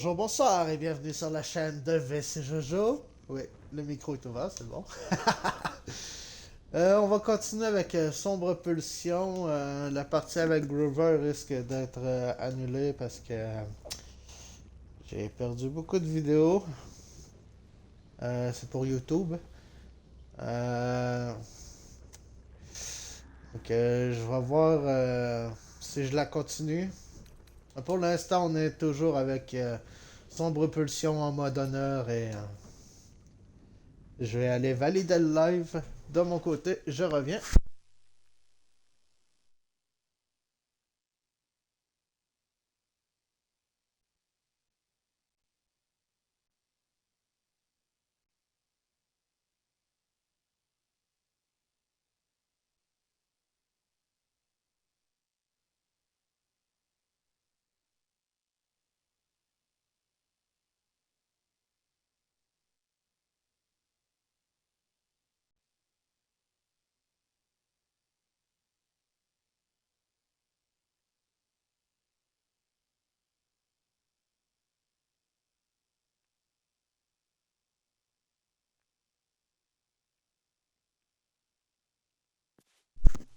Bonjour, bonsoir et bienvenue sur la chaîne de VC Jojo. Oui, le micro est ouvert, c'est bon. On va continuer avec Sombre Pulsion. La partie avec Grover risque d'être annulée parce que j'ai perdu beaucoup de vidéos. C'est pour YouTube. Euh, je vais voir si je la continue. Pour l'instant, on est toujours avec Sombre Pulsion en mode honneur et je vais aller valider le live de mon côté. Je reviens.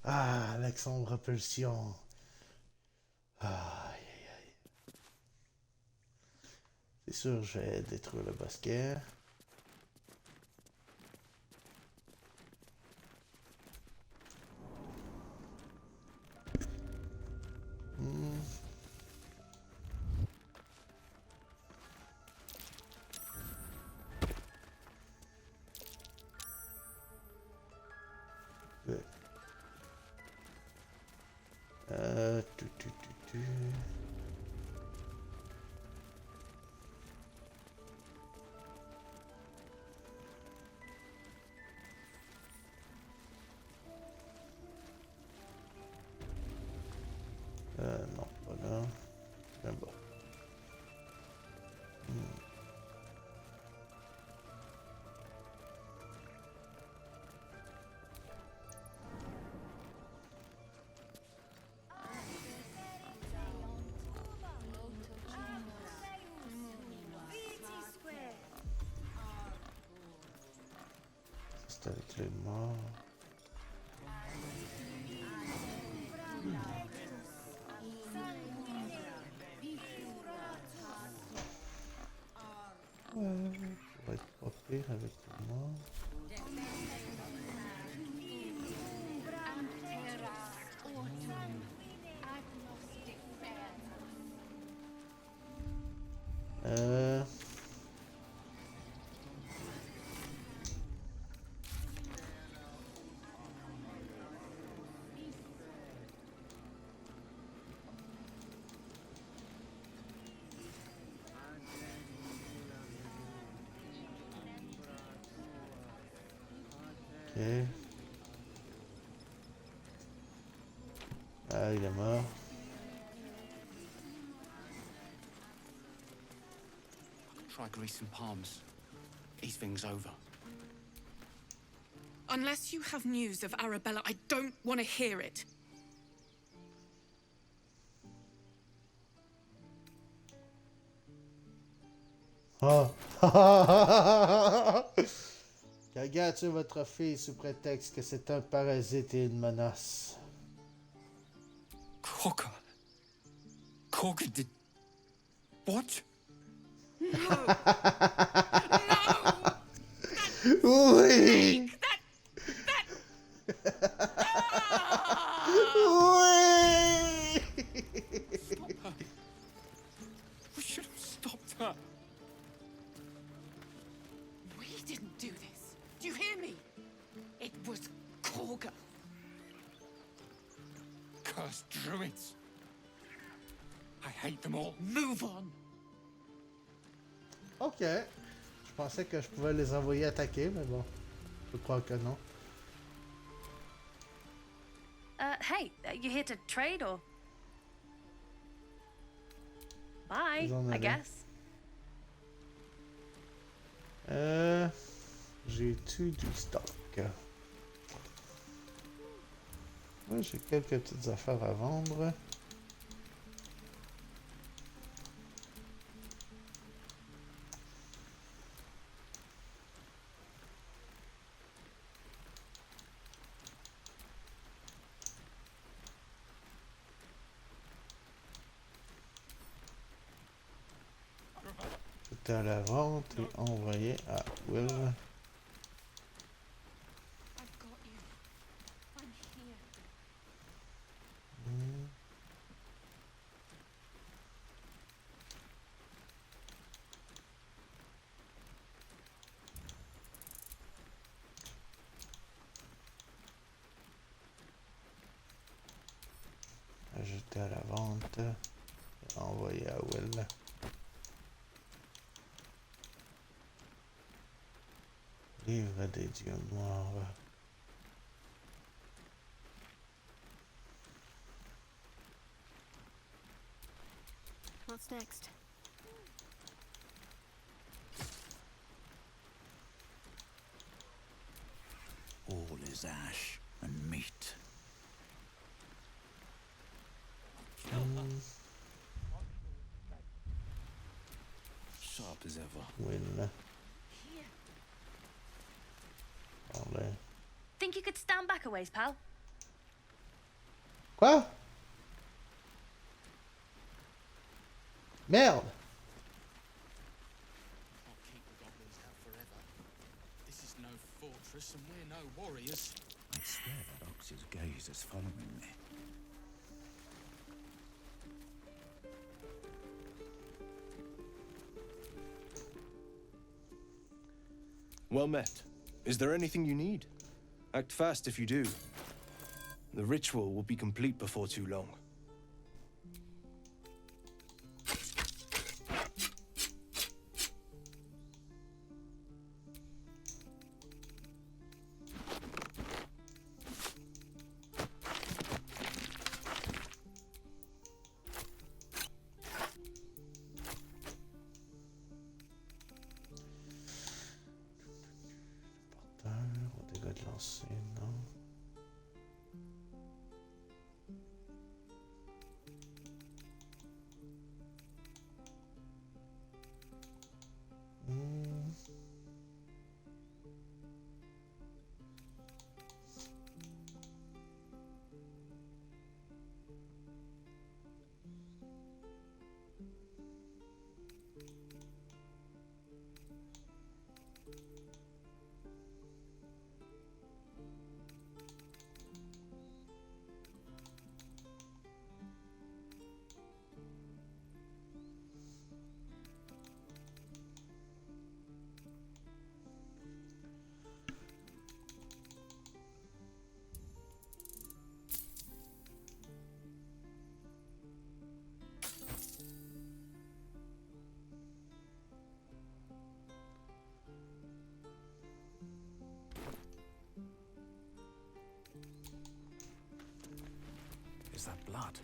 Ah, avec Sombre Pulsion. Ah, c'est sûr, je vais détruire le bosquet. Hmm. Good. Tu, tu, tu, tu. Non, pas là. Là-bas. Hmm. C'est avec les morts. Ça va être pas pire avec les morts. Euh... Ok. Ah, il est mort. Try greasing palms. Ease things over. Unless you have news of Arabella, I don't want to hear it. Ah! Quelqu'un a tué votre fille sous prétexte que c'est un parasite et une menace. Corker. Corker did... What? No! No! Oui! Oui! Stop her. We should have stopped her. We didn't do this. Do you hear me? It was Korga. Cursed druids. I hate them all. Move on. Ok. Je pensais que je pouvais les envoyer attaquer, mais bon. Je crois que non. Hey, you here to trade or? Bye, Ils en I avaient. guess. J'ai-tu du stock? Ouais, j'ai quelques petites affaires à vendre. ajouter à la vente et envoyer à Will. I've got you. I'm here. Hmm. Ajouter à la vente et envoyer à Will. Livre des dieux noirs. What's next? All is ash and meat. Hmm. Sharp as ever. Will. Here. Parler. Think you could stand back a ways, pal? Quoi? Merde! Can't keep the goblins out forever. This is no fortress and we're no warriors. I swear that ox's gaze is following me. Well met. Is there anything you need? Act fast if you do. The ritual will be complete before too long. Au dégâts de lancer, non. Hmm. Is that blood?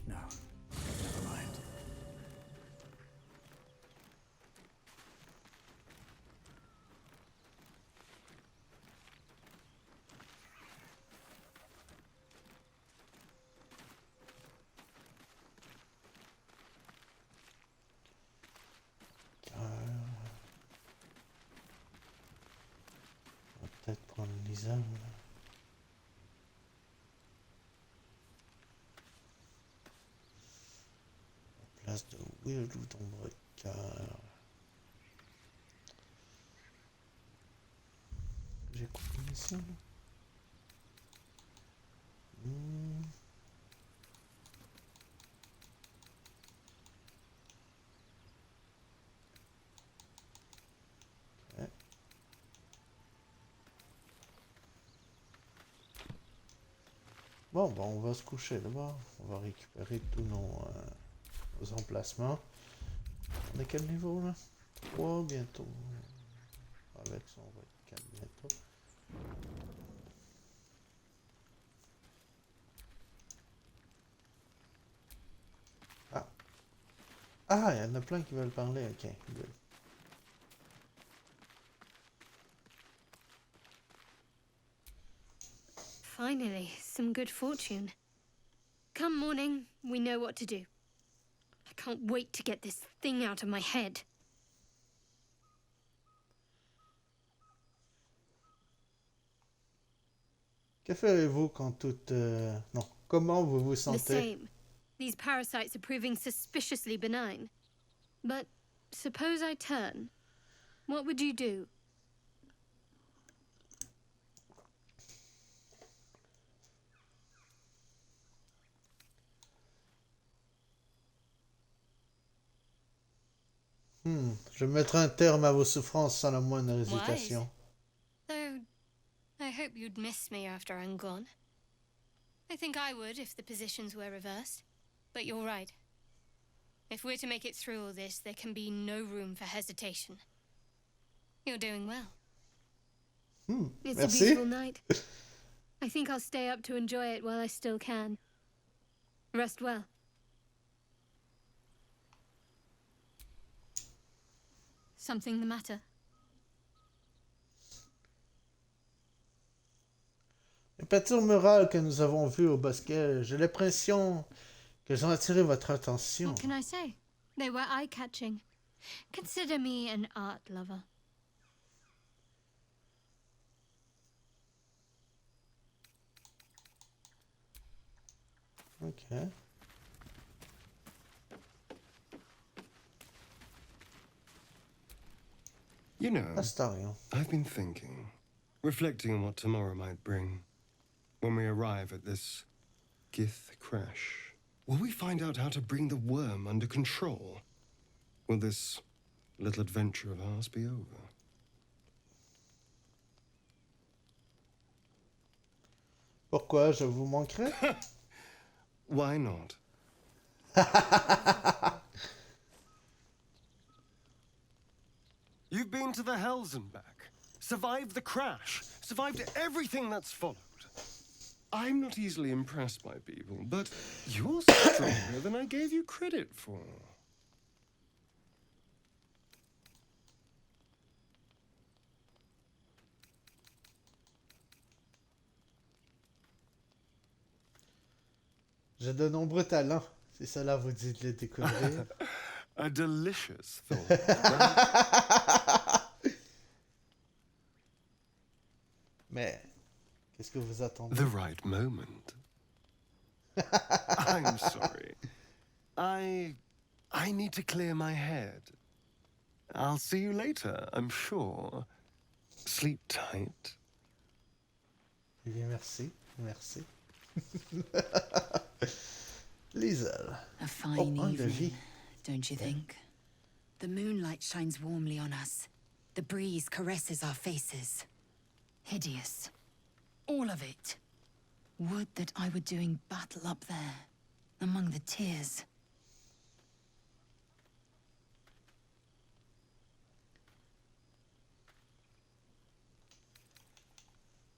No. Never mind. On va peut-être prendre Lisa. Place de Will ou d'ombre cœur. J'ai coupé ici là. Hmm. Ok. Bon, on va se coucher d'abord. On va récupérer tous nos emplacements. On est quel niveau là? 3 bientôt. Avec ça, on va être 4 bientôt. Ah! Ah, il y en a plein qui veulent parler. Ok, good. Finally, some good fortune. Come morning, we know what to do. I can't wait to get this thing out of my head. Que ferez-vous quand tout... Non, comment vous vous The sentez? same. These parasites are proving suspiciously benign. But suppose I turn. What would you do? Je mettrai un terme à vos souffrances sans la moindre Wise. hésitation. Though, I hope you'd miss me after I'm gone. I think I would if the positions were reversed. But you're right. If we're to make it through all this, there can be no room for hesitation. You're doing well. It's Merci. a beautiful night. I think I'll stay up to enjoy it while I still can. Rest well. Something the matter? Les peintures murales que nous avons vues au bosquet, j'ai l'impression qu'elles ont attiré votre attention. What can I say? They were eye-catching. Consider me an art lover. Ok. You know, Astarion. I've been thinking, reflecting on what tomorrow might bring. When we arrive at this Gith crash, will we find out how to bring the worm under control? Will this little adventure of ours be over? Pourquoi je vous manquerai? Why not? You've been to the hells and back, survived the crash, survived everything that's followed. I'm not easily impressed by people, but you're stronger than I gave you credit for. J'ai de nombreux talents, si cela vous dit de les découvrir. A delicious thought. Mais, qu'est-ce que vous attendez? The right moment. I'm sorry. I need to clear my head. I'll see you later, I'm sure. Sleep tight. Eh bien, merci. Merci. Liesel. A fine un de evening, vie. don't you think? The moonlight shines warmly on us. The breeze caresses our faces. Hideous. All of it. Would that I were doing battle up there, among the tears.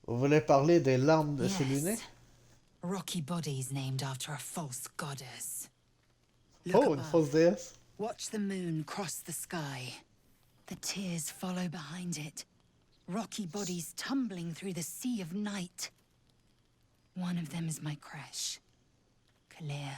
Vous voulez parler des larmes de Séluné? Yes. Rocky bodies named after a false goddess. Look Oh, une above. fausse déesse? Watch the moon cross the sky. The tears follow behind it. Rocky bodies tumbling through the sea of night. One of them is my crush, Kalir.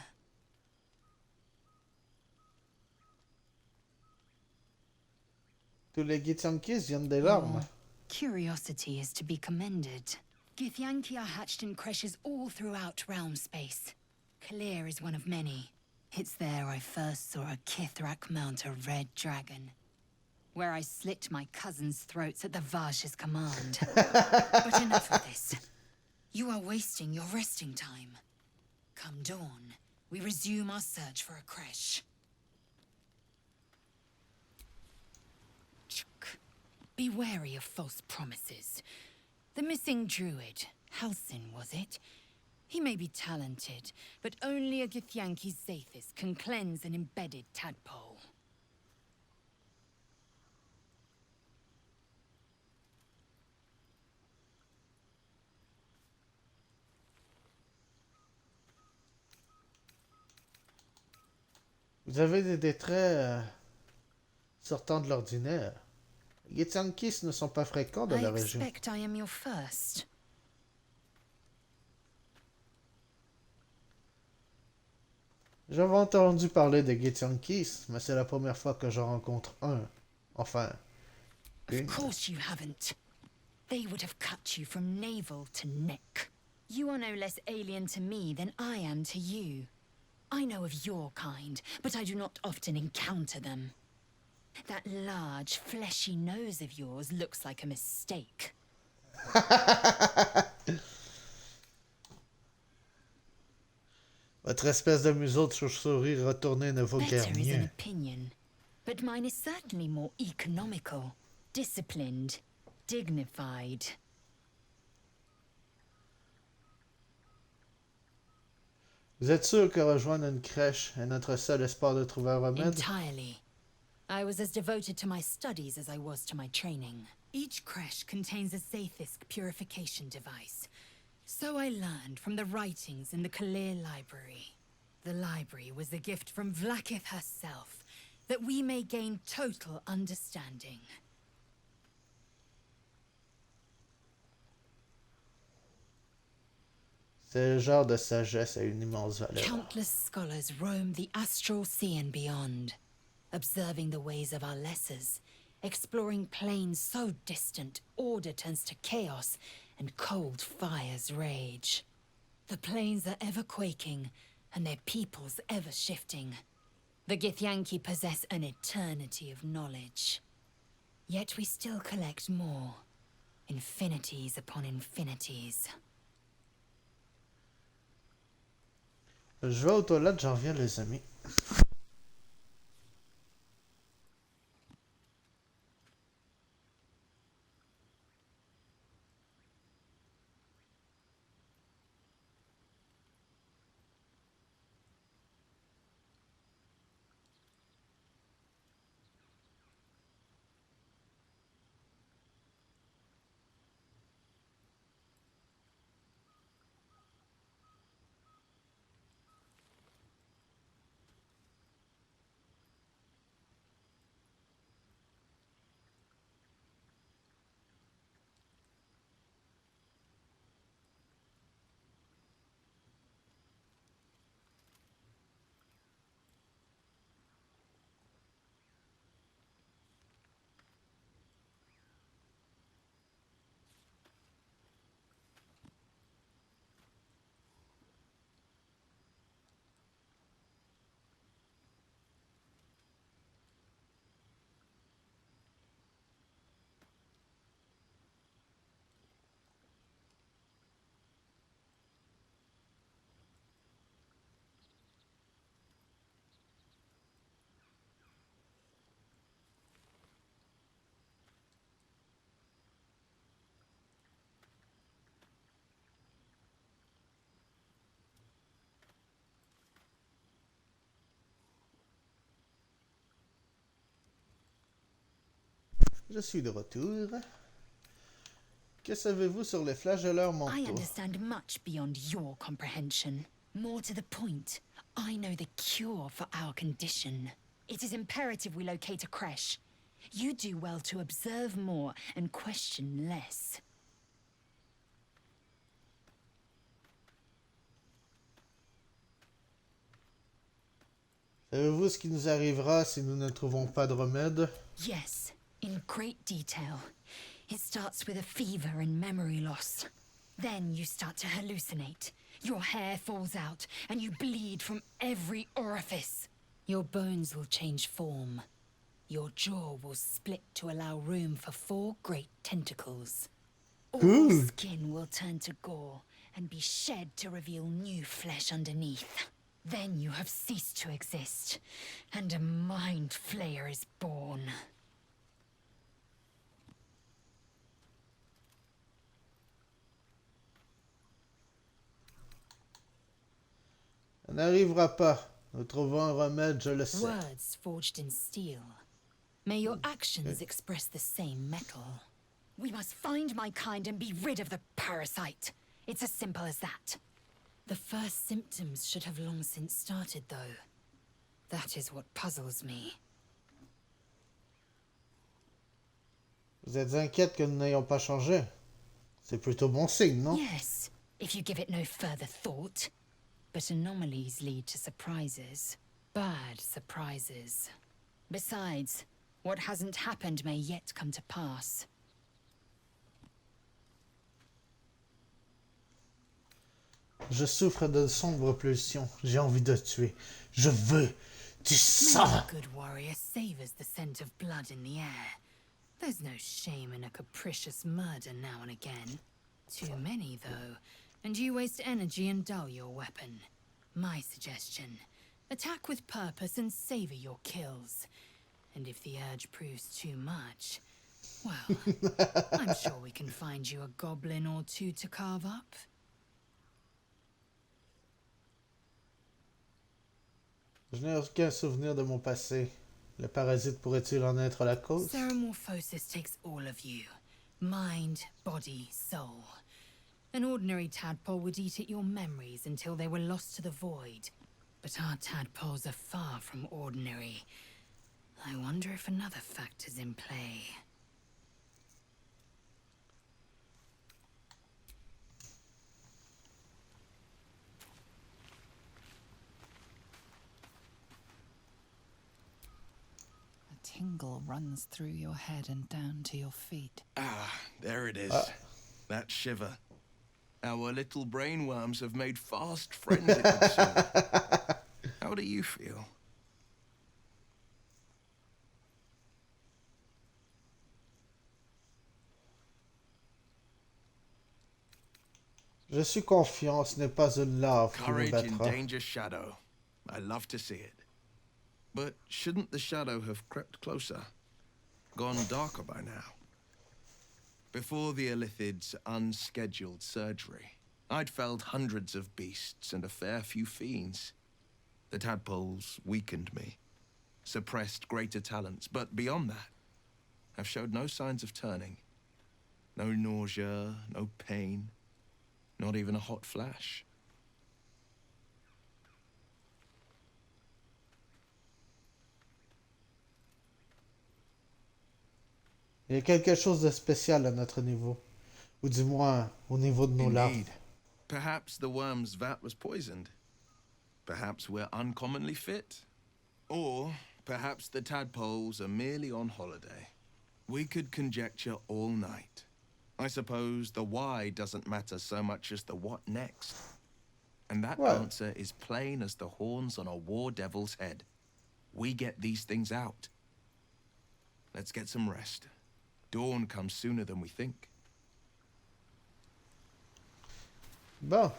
Tous les Githyanki viennent des larmes. Curiosity is to be commended. Githyanki are hatched in creches all throughout realm space. Kalir is one of many. It's there I first saw a Kithrak mount a red dragon. Where I slit my cousins' throats at the Vaj's command. But enough of this. You are wasting your resting time. Come dawn, we resume our search for a creche. Be wary of false promises. The missing druid, Halsin, was it? He may be talented, but only a Githyanki Zathis can cleanse an embedded tadpole. Vous avez des traits sortant de l'ordinaire. Les Githyankis ne sont pas fréquents dans I la région. expect I am your first. J'avais entendu parler des Githyankis, mais c'est la première fois que j'en rencontre un. Enfin, Of une. course you haven't. They would have cut you from navel to neck. You are no less alien to me than I am to you. I know of your kind, but I do not often encounter them. That large, fleshy nose of yours looks like a mistake. Votre espèce de museau de chauve-souris retourné ne vaut guère Better is an mieux. opinion, but mine is certainly more economical, disciplined, dignified. Vous êtes sûr que rejoindre une crèche est notre seul espoir de trouver un remède? Entirely. I was as devoted to my studies as I was to my training. Each creche contains a Zaithisk purification device. So I learned from the writings in the Kalir library. The library was a gift from Vlaakith herself, that we may gain total understanding. C'est le genre de sagesse à une immense valeur. Countless scholars roam the astral sea and beyond, observing the ways of our lessers, exploring planes so distant order turns to chaos and cold fires rage. The planes are ever quaking, and their peoples ever shifting. The Githyanki possess an eternity of knowledge. Yet we still collect more, infinities upon infinities. Je vais aux toilettes, j'en reviens les amis. Je suis de retour. Que savez-vous sur les flagelleurs I mentaux? understand much beyond your comprehension. More to the point, I know the cure for our condition. It is imperative we locate a creche. You do well to observe more and question less. Savez-vous ce qui nous arrivera si nous ne trouvons pas de remède? Yes, in great detail. It starts with a fever and memory loss. Then you start to hallucinate. Your hair falls out, and you bleed from every orifice. Your bones will change form. Your jaw will split to allow room for 4 great tentacles. All skin will turn to gore and be shed to reveal new flesh underneath. Then you have ceased to exist, and a mind flayer is born. Ça n'arrivera pas. Nous trouvons un remède, je le sais. Words forged in steel. May your actions express the same metal. We must find my kind and be rid of the parasite. It's as simple as that. The first symptoms should have long since started, though. That is what puzzles me. Vous êtes inquiète que nous n'ayons pas changé? C'est plutôt bon signe, non? Yes, if you give it no further thought. But anomalies lead to surprises. Bad surprises. Besides, what hasn't happened may yet come to pass. Je souffre de sombre pulsion. J'ai envie de tuer. Je veux Du Many sang! a good warrior savors the scent of blood in the air. There's no shame in a capricious murder now and again. Too many, though, and you waste energy and dull your weapon. My suggestion: attack with purpose and savor your kills. And if the urge proves too much, well, I'm sure we can find you a goblin or two to carve up. Je n'ai aucun souvenir de mon passé. Le parasite pourrait-il en être la cause? Ceramorphosis takes all of you. Mind, body, soul. An ordinary tadpole would eat at your memories until they were lost to the void. But our tadpoles are far from ordinary. I wonder if another factor's in play. A tingle runs through your head and down to your feet. Ah, there it is. That shiver. Our little brainworms have made fast friends, it would seem. How do you feel? Je suis confiant, ce n'est pas une larve qui me Courage in battra. danger's shadow. I love to see it. But shouldn't the shadow have crept closer? Gone darker by now? Before the Illithid's unscheduled surgery, I'd felled hundreds of beasts and a fair few fiends. The tadpoles weakened me, suppressed greater talents, but beyond that, I've showed no signs of turning. No nausea, no pain, not even a hot flash. Il y a quelque chose de spécial à notre niveau. Ou du moins, au niveau de nos larves. Indeed. Perhaps the worm's vat was poisoned. Perhaps we're uncommonly fit. Or perhaps the tadpoles are merely on holiday. We could conjecture all night. I suppose the why doesn't matter so much as the what next. And that Well. answer is plain as the horns on a war devil's head. We get these things out. Let's get some rest. Dawn comes sooner than we think. Bon.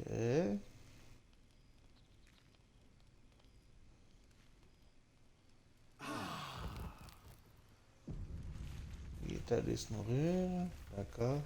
Ok. Il est allé se nourrir. D'accord.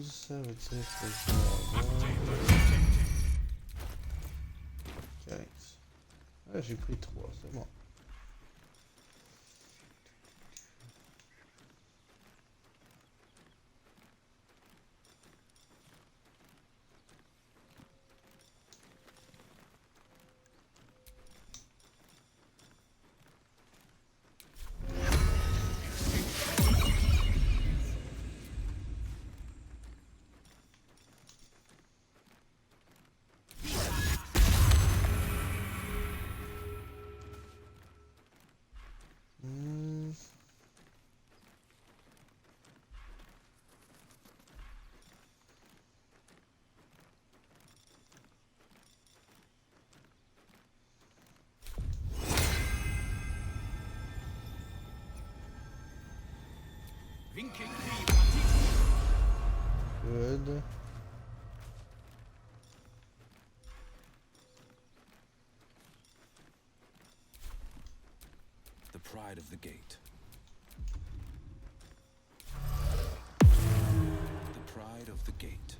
Ça veut dire que je vais avoir 15. Ah, j'ai pris 3, c'est bon. Good. The pride of the gate. The pride of the gate.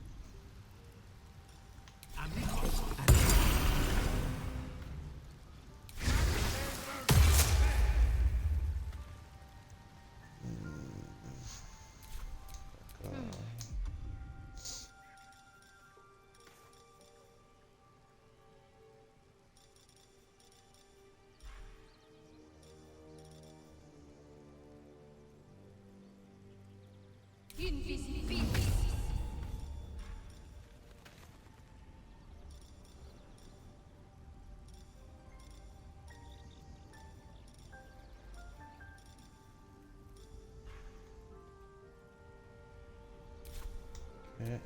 Okay.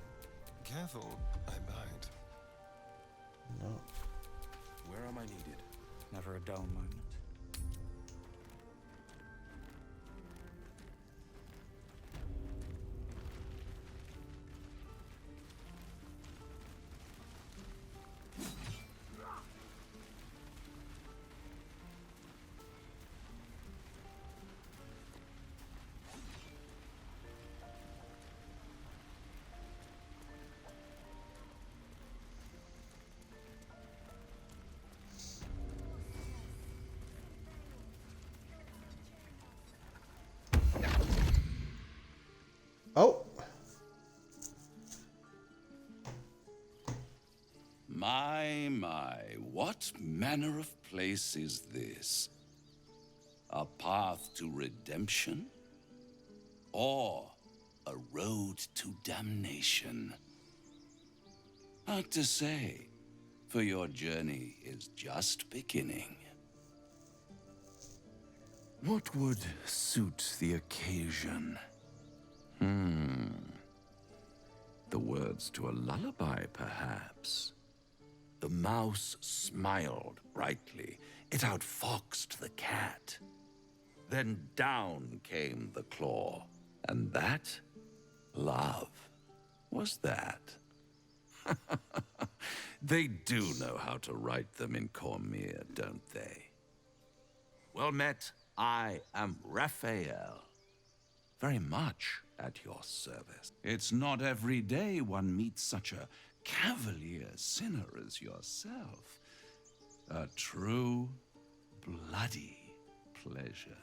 Careful, I bite. No. Where am I needed? Never a dull moment. Oh! My, what manner of place is this? A path to redemption? Or a road to damnation? Hard to say, for your journey is just beginning. What would suit the occasion? The words to a lullaby, perhaps. The mouse smiled brightly. It outfoxed the cat. Then down came the claw. And that, love, was that. They do know how to write them in Cormier, don't they? Well met, I am Raphael. Very much at your service. It's not every day one meets such a cavalier sinner as yourself. A true, bloody pleasure.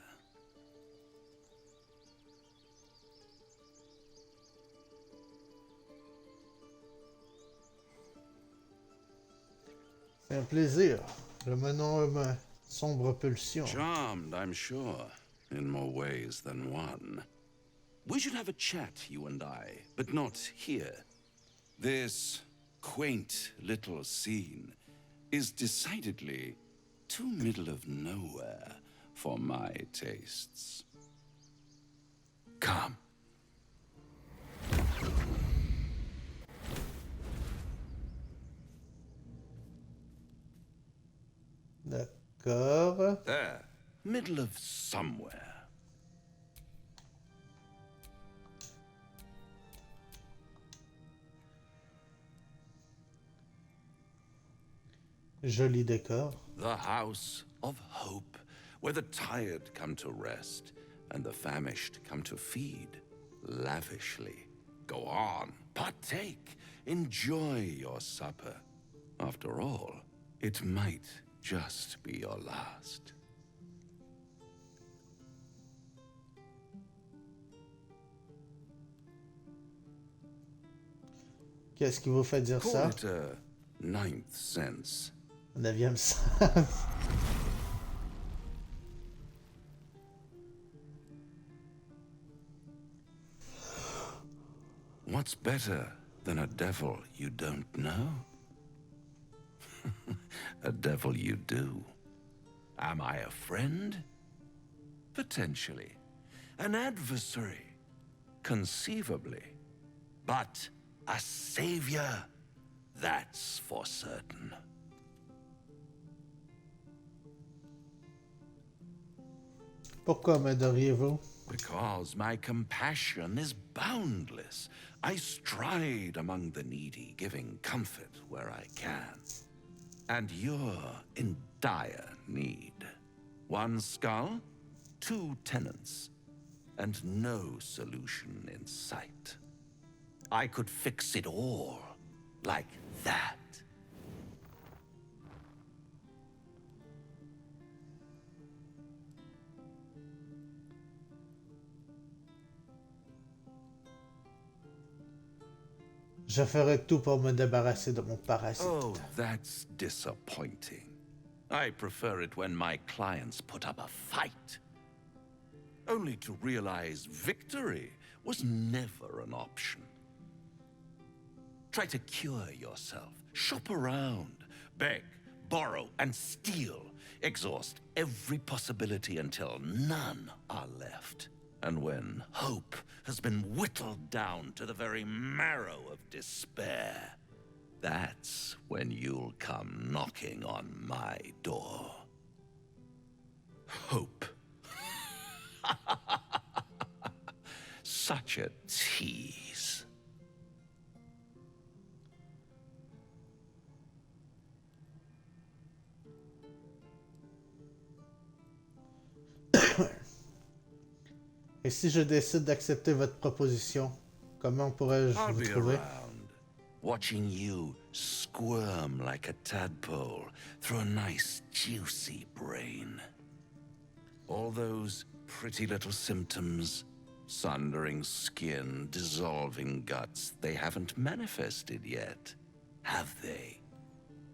C'est un plaisir. Je me nomme Sombre Pulsion. Charmed, I'm sure, in more ways than one. We should have a chat, you and I, but not here. This quaint little scene is decidedly too middle of nowhere for my tastes. Come. D'accord. There, middle of somewhere. Joli décor. The house of hope, where the tired come to rest and the famished come to feed lavishly. Go on, partake, enjoy your supper. After all, it might just be your last. Qu'est-ce qui vous fait dire Call ça? it a ninth sense. 9e sens. What's better than a devil you don't know? A devil you do. Am I a friend? Potentially. An adversary? Conceivably. But a savior? That's for certain. Pourquoi m'aideriez-vous? Because my compassion is boundless. I stride among the needy, giving comfort where I can. And you're in dire need. 1 skull, 2 tenants, and no solution in sight. I could fix it all, like that. Je ferai tout pour me débarrasser de mon parasite. Oh, that's disappointing. I prefer it when my clients put up a fight. Only to realize victory was never an option. Try to cure yourself. Shop around. Beg, borrow, and steal. Exhaust every possibility until none are left. And when hope has been whittled down to the very marrow of despair, that's when you'll come knocking on my door. Hope. Such a tease. Et si je décide d'accepter votre proposition, comment pourrais-je I'll vous be trouver? around, watching you squirm like a tadpole through a nice, juicy brain. All those pretty little symptoms, sundering skin, dissolving guts, they haven't manifested yet, have they?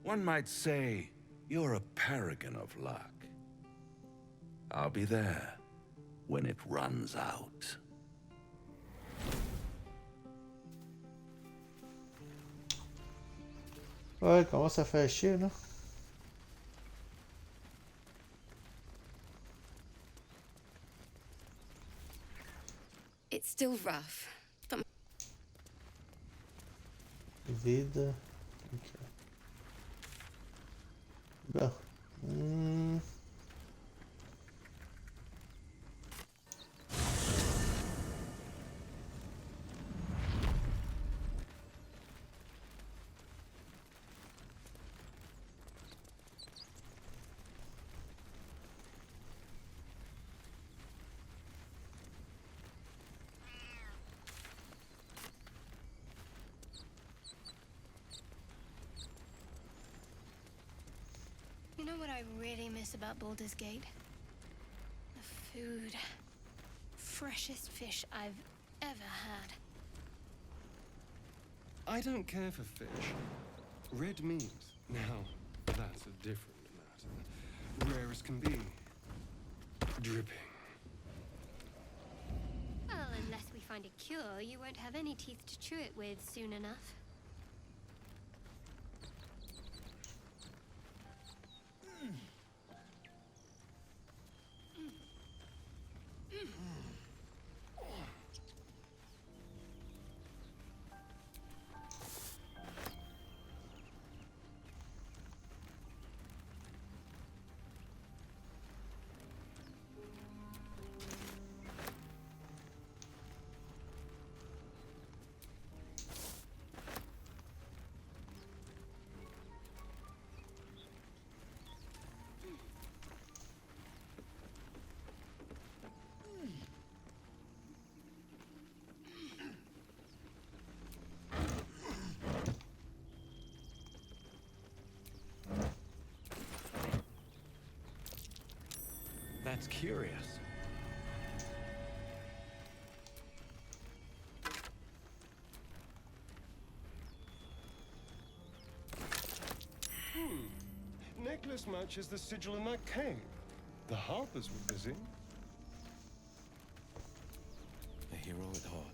One might say you're a paragon of luck. I'll be there when it runs out. Ouais, comment ça fait chier, là? It's still rough. Vide. Ok. Bon. You know what I really miss about Baldur's Gate? The food. Freshest fish I've ever had. I don't care for fish. Red meat, now, that's a different matter. Rare as can be. Dripping. Well, unless we find a cure, you won't have any teeth to chew it with soon enough. That's curious. Necklace matches the sigil in that cave. The harpers were busy. A hero at heart.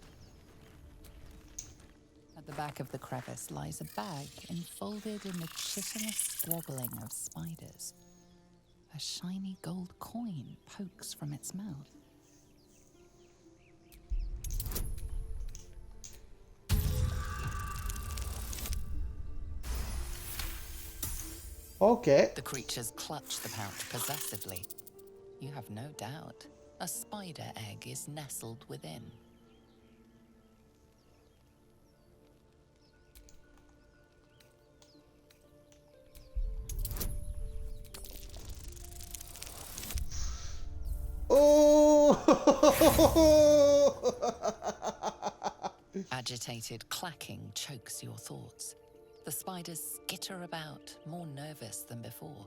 At the back of the crevice lies a bag enfolded in the chitinous squabbling of spiders. A shiny gold coin pokes from its mouth. Okay. The creatures clutch the pouch possessively. You have no doubt A spider egg is nestled within. Oh! Agitated clacking chokes your thoughts. The spiders skitter about, more nervous than before.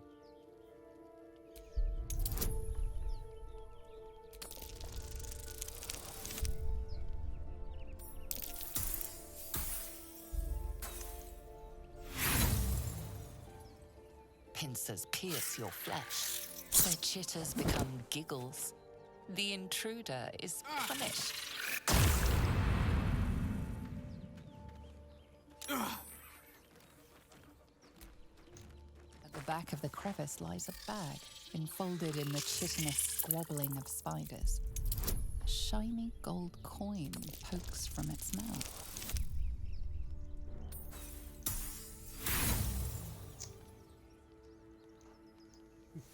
Pincers pierce your flesh. Their chitters become giggles. The intruder is punished. At the back of the crevice lies a bag, enfolded in the chitinous squabbling of spiders. A shiny gold coin pokes from its mouth.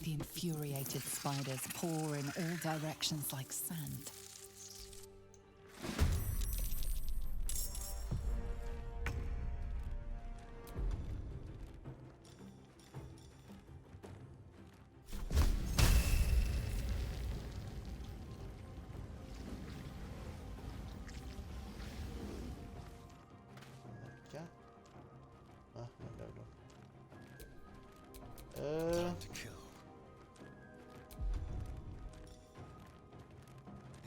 The infuriated spiders pour in all directions like sand. Ah, no. Time to kill.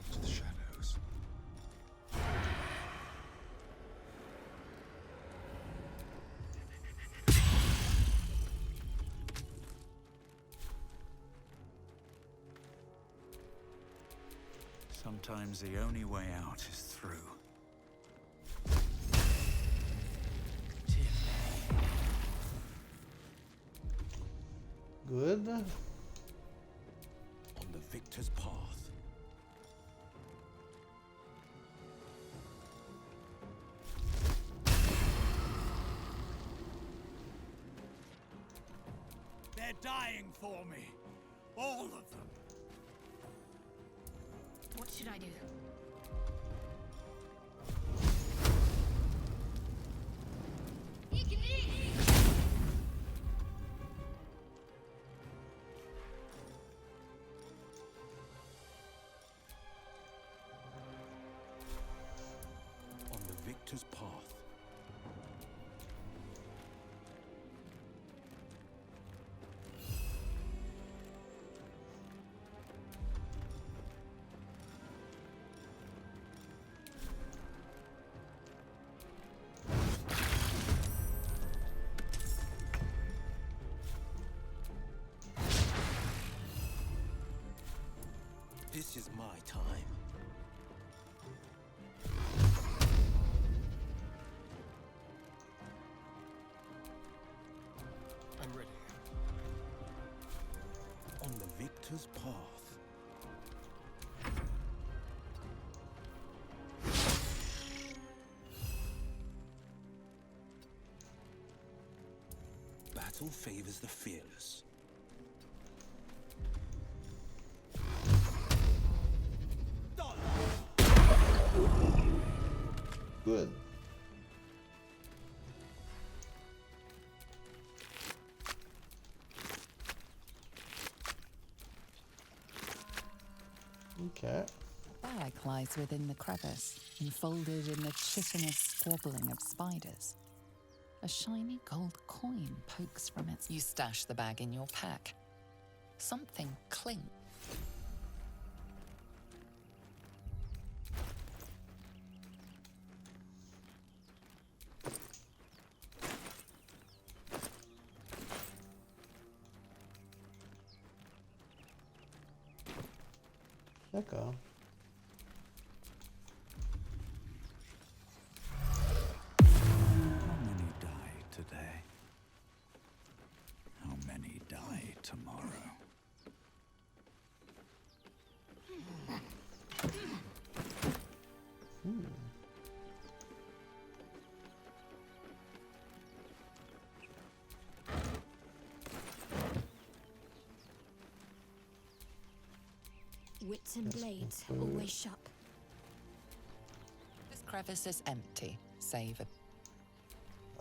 Into the shadows. Sometimes the only way out is through. Good. On the victor's path. They're dying for me. All of them. What should I do? On the victor's path. This is my time. I'm ready. On the victor's path. Battle favors the fearless. Good. Okay. The bag lies within the crevice, enfolded in the chitinous squabbling of spiders. A shiny gold coin pokes from its... You stash the bag in your pack. Something clinks. D'accord. How many die today? How many die tomorrow? Wits and blades, always sharp. This crevice is empty, save a...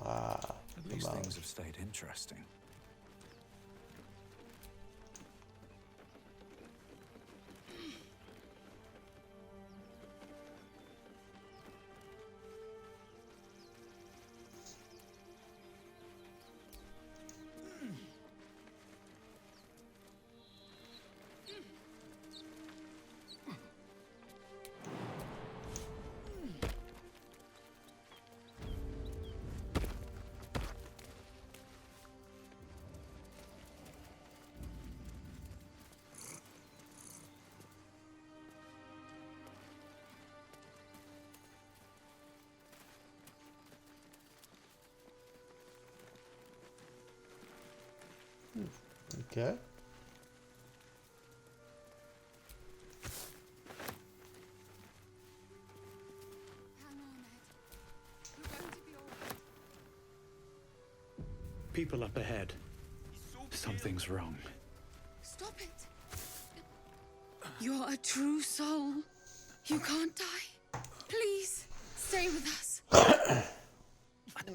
Ah, At least things have stayed interesting. Okay. People up ahead. Something's wrong. Stop it! You're a true soul. You can't die. Please, stay with us.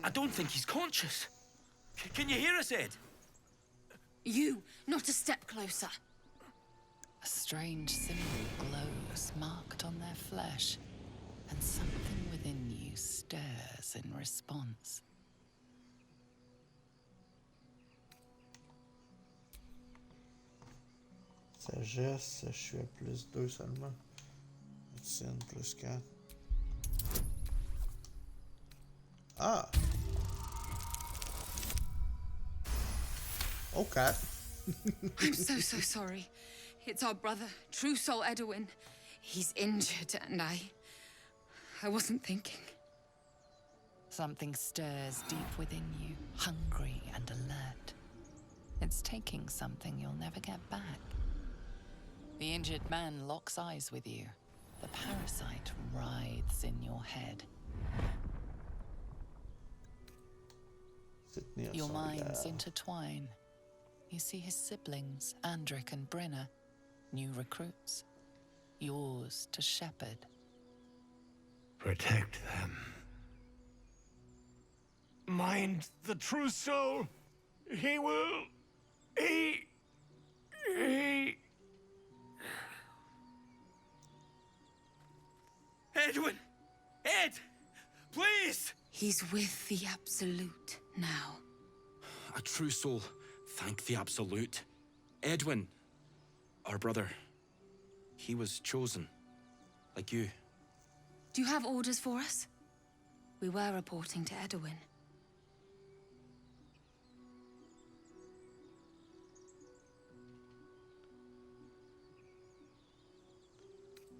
I don't think he's conscious. Can you hear us, Ed? You, not a step closer. A strange symbol glows, marked on their flesh, and something within you stirs in response. Sagesse, je suis à +2 seulement. Médecine, +4. Ah! Okay. I'm so sorry. It's our brother, True Soul Edwin. He's injured and I wasn't thinking. Something stirs deep within you, hungry and alert. It's taking something you'll never get back. The injured man locks eyes with you. The parasite writhes in your head. Your minds intertwine. You see his siblings, Andric and Brenna, new recruits. Yours to shepherd. Protect them. Mind the true soul. He will... He... Edwin! Ed! Please! He's with the Absolute now. A true soul. Thank the Absolute. Edwin, our brother, he was chosen. Like you. Do you have orders for us? We were reporting to Edwin.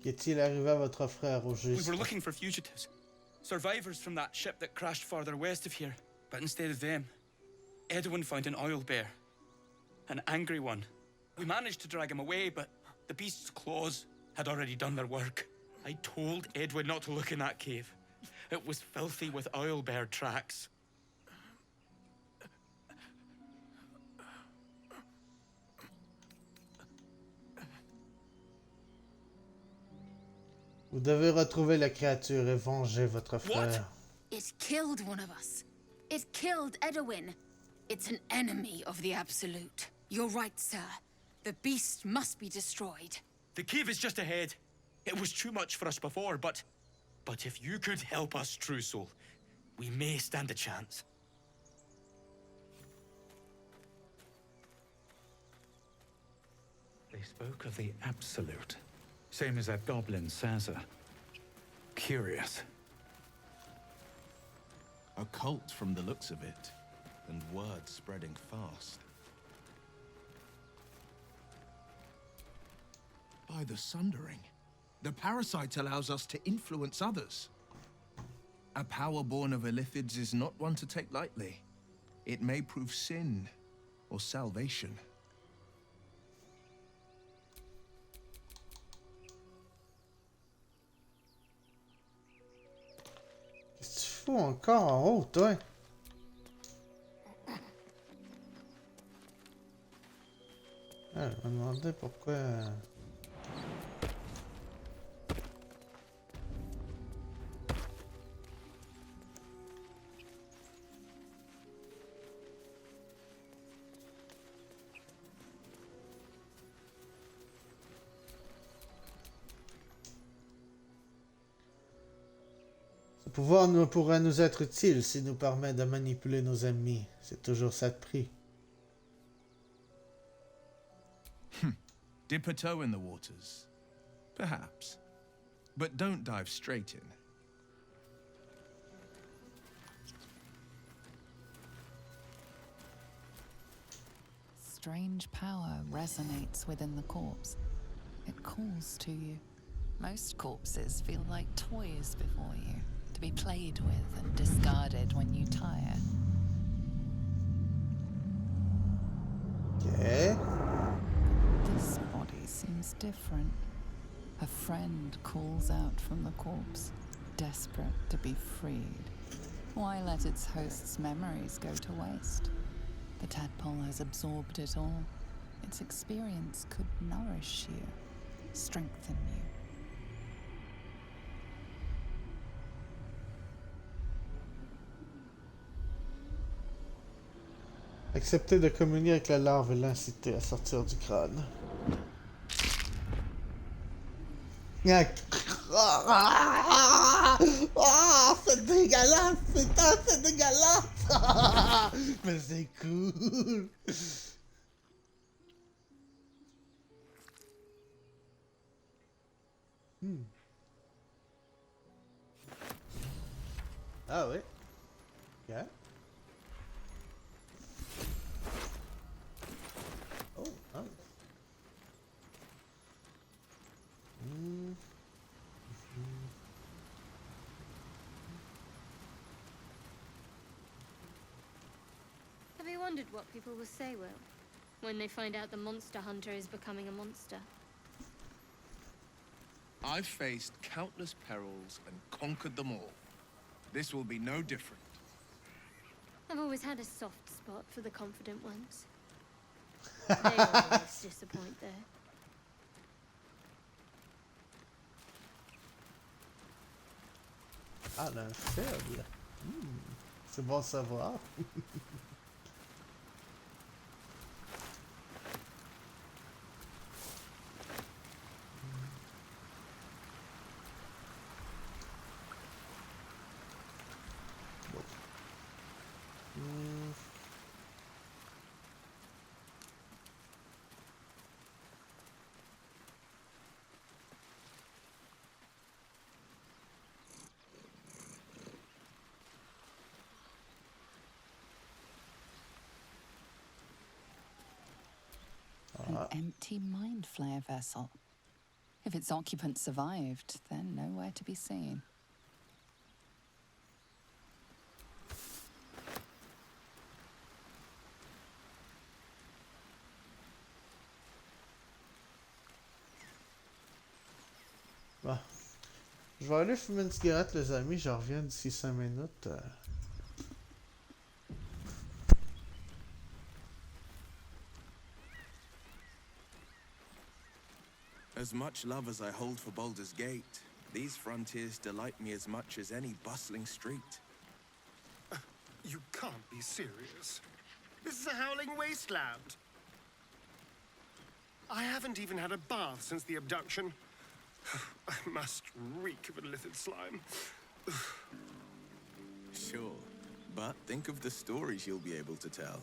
Qu'est-il arrivé à votre frère au juste? We were looking for fugitives. Survivors from that ship that crashed farther west of here. But instead of them, Edwin found an oil bear. An angry one. We managed to drag him away, but the beast's claws had already done their work. I told Edwin not to look in that cave. It was filthy with oil bear tracks. Vous devez retrouver la créature et venger votre frère. It killed one of us. It killed Edwin. It's an enemy of the Absolute. You're right, sir. The beast must be destroyed. The cave is just ahead. It was too much for us before, but if you could help us, True Soul, we may stand a chance. They spoke of the Absolute. Same as that goblin Sazza. Curious. A cult from the looks of it, and word spreading fast. By the Sundering, the parasite allows us to influence others. A power born of Illithids is not one to take lightly. It may prove sin or salvation. Qu'est-ce que tu fous encore en haut, toi? Ah, je me demandais pourquoi... Le pouvoir pourrait nous être utile s'il nous permet de manipuler nos ennemis. C'est toujours ça de prix. Dip a toe in the waters. Perhaps. But don't dive straight in. Strange power resonates within the corpse. It calls to you. Most corpses feel like toys before you, to be played with and discarded when you tire. Okay. This body seems different. A friend calls out from the corpse, desperate to be freed. Why let its host's memories go to waste? The tadpole has absorbed it all. Its experience could nourish you, strengthen you. Accepter de communier avec la larve et l'inciter à sortir du crâne. Ah, c'est dégueulasse! Putain, c'est dégueulasse! Mais c'est cool! Ah oui. Ok. Oh, nice. Have you wondered what people will say, Will, when they find out the monster hunter is becoming a monster? I've faced countless perils and conquered them all. This will be no different. I've always had a soft spot for the confident ones. They always disappoint, though. Ah, là, un faible. C'est bon à savoir. An empty mind flare vessel. If its occupant survived, then nowhere to be seen. Bon. Je vais aller fumer une cigarette, les amis. Je reviens d'ici 5 minutes. As much love as I hold for Baldur's Gate, these frontiers delight me as much as any bustling street. You can't be serious. This is a howling wasteland. I haven't even had a bath since the abduction. I must reek of illithid slime. Sure, but think of the stories you'll be able to tell.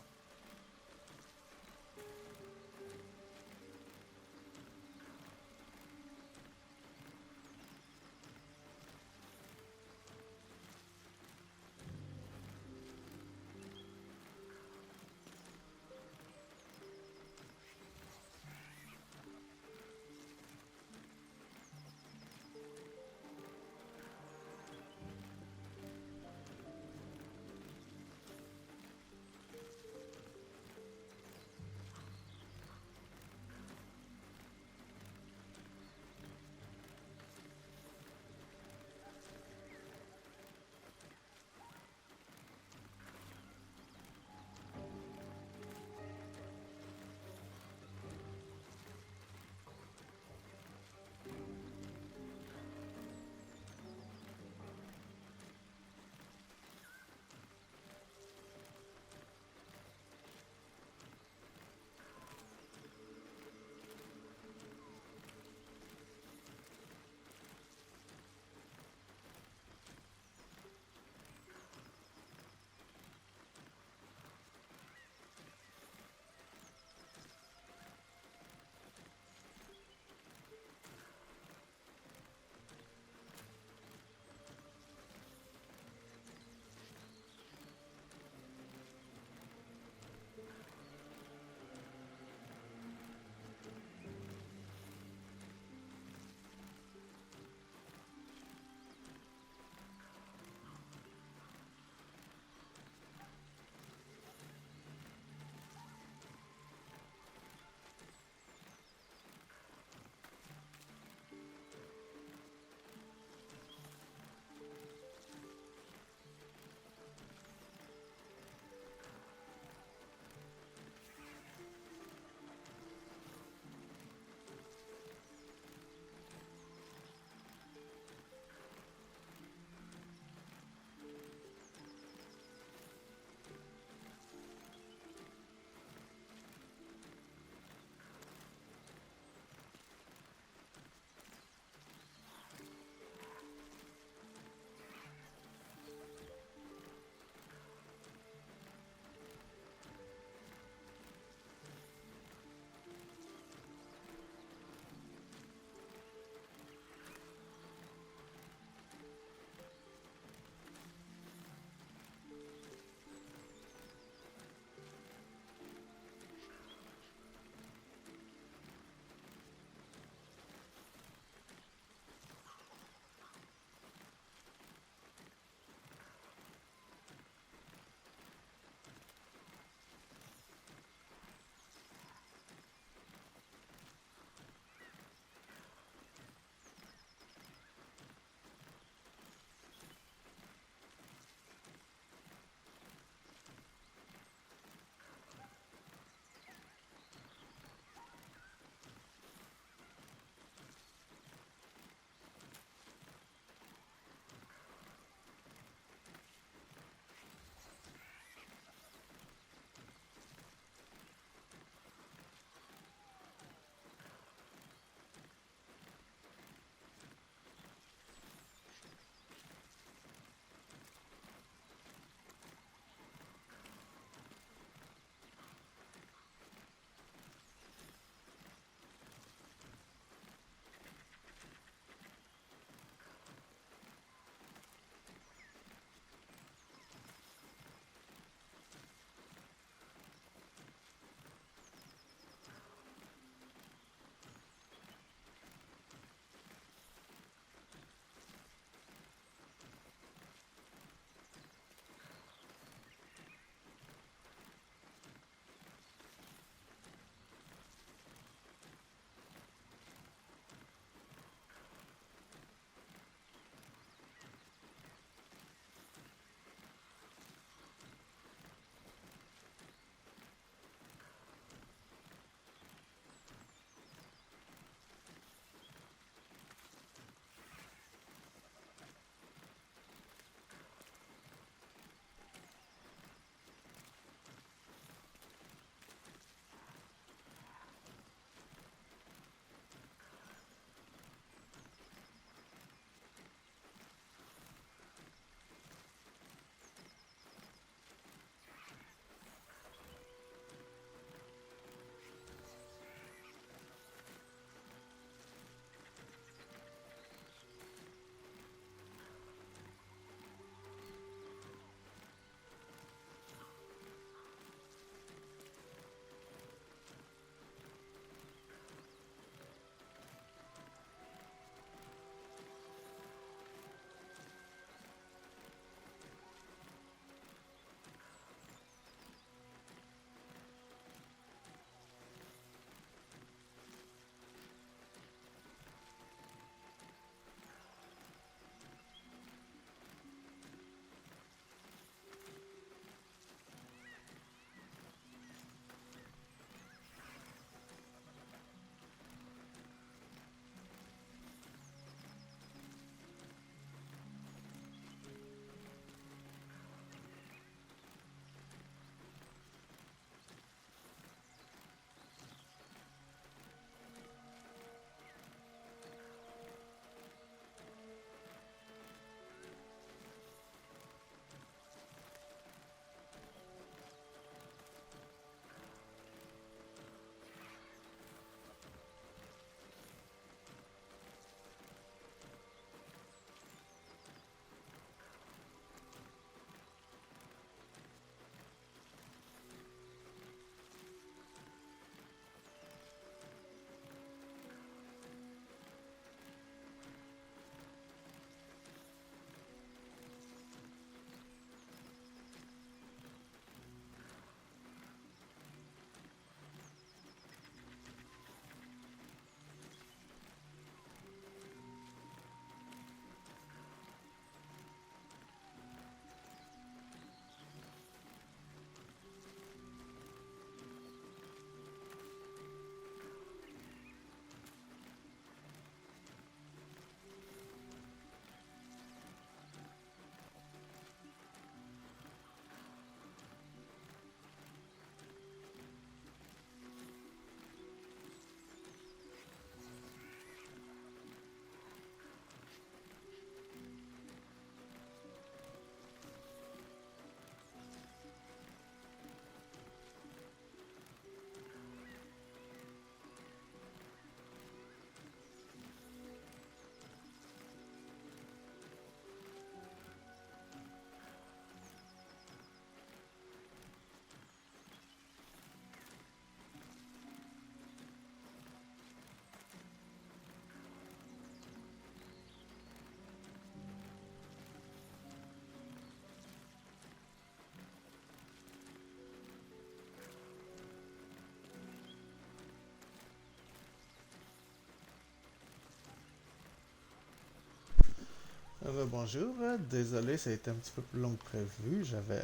Bonjour, désolé, ça a été un petit peu plus long que prévu. J'avais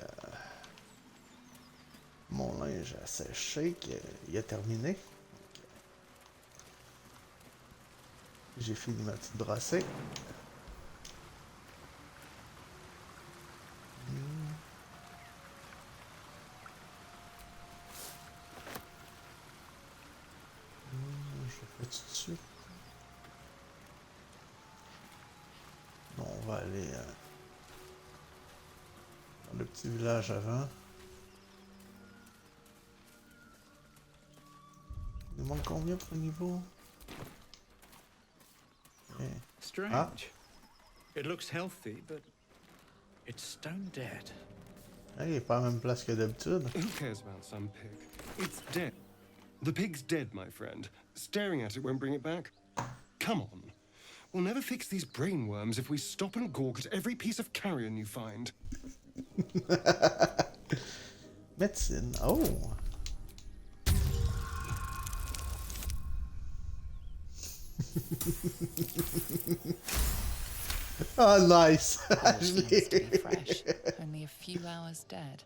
mon linge à sécher qui a terminé. J'ai fini ma petite brassée. Je fais tout de suite. Bon, on va aller dans le petit village avant. Il nous manque combien pour le niveau? Strange. Ah. It looks healthy, but it's stone dead. Ah, il est pas à la même place que d'habitude. Who cares about some pig? It's dead. The pig's dead, my friend. Staring at it won't bring it back. Come on. We'll never fix these brainworms if we stop and gawk at every piece of carrion you find. Médecine. Oh! Oh, nice! Seems to be fresh, only a few hours dead.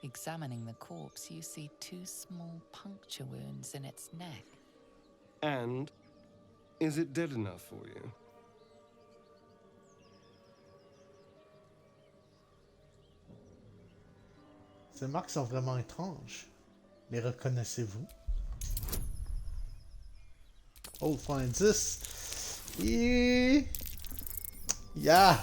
Examining the corpse, you see 2 small puncture wounds in its neck. And is it dead enough for you? Ces marques sont vraiment étranges. Les reconnaissez-vous? Oh, faut un 10. Yeah!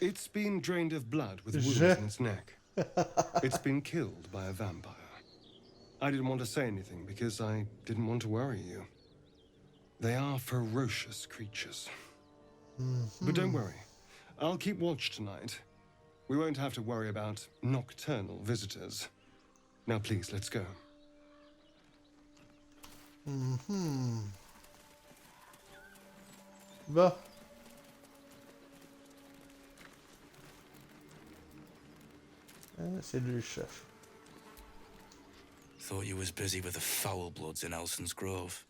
It's been drained of blood with wounds in its neck. It's been killed by a vampire. I didn't want to say anything because I didn't want to worry you. They are ferocious creatures. But don't worry. I'll keep watch tonight. We won't have to worry about nocturnal visitors. Now please, let's go. Bah. C'est lui le chef. Thought you was busy with the foul bloods in Elson's Grove.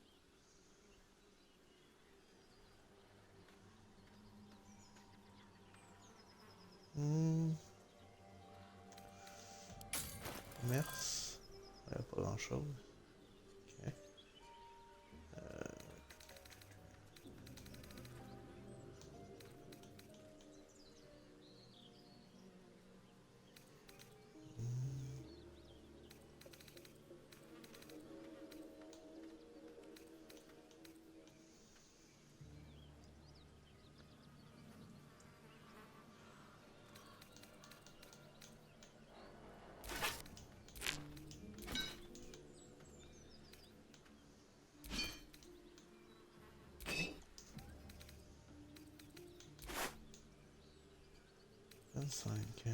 Merci. Pas grand chose. Ok.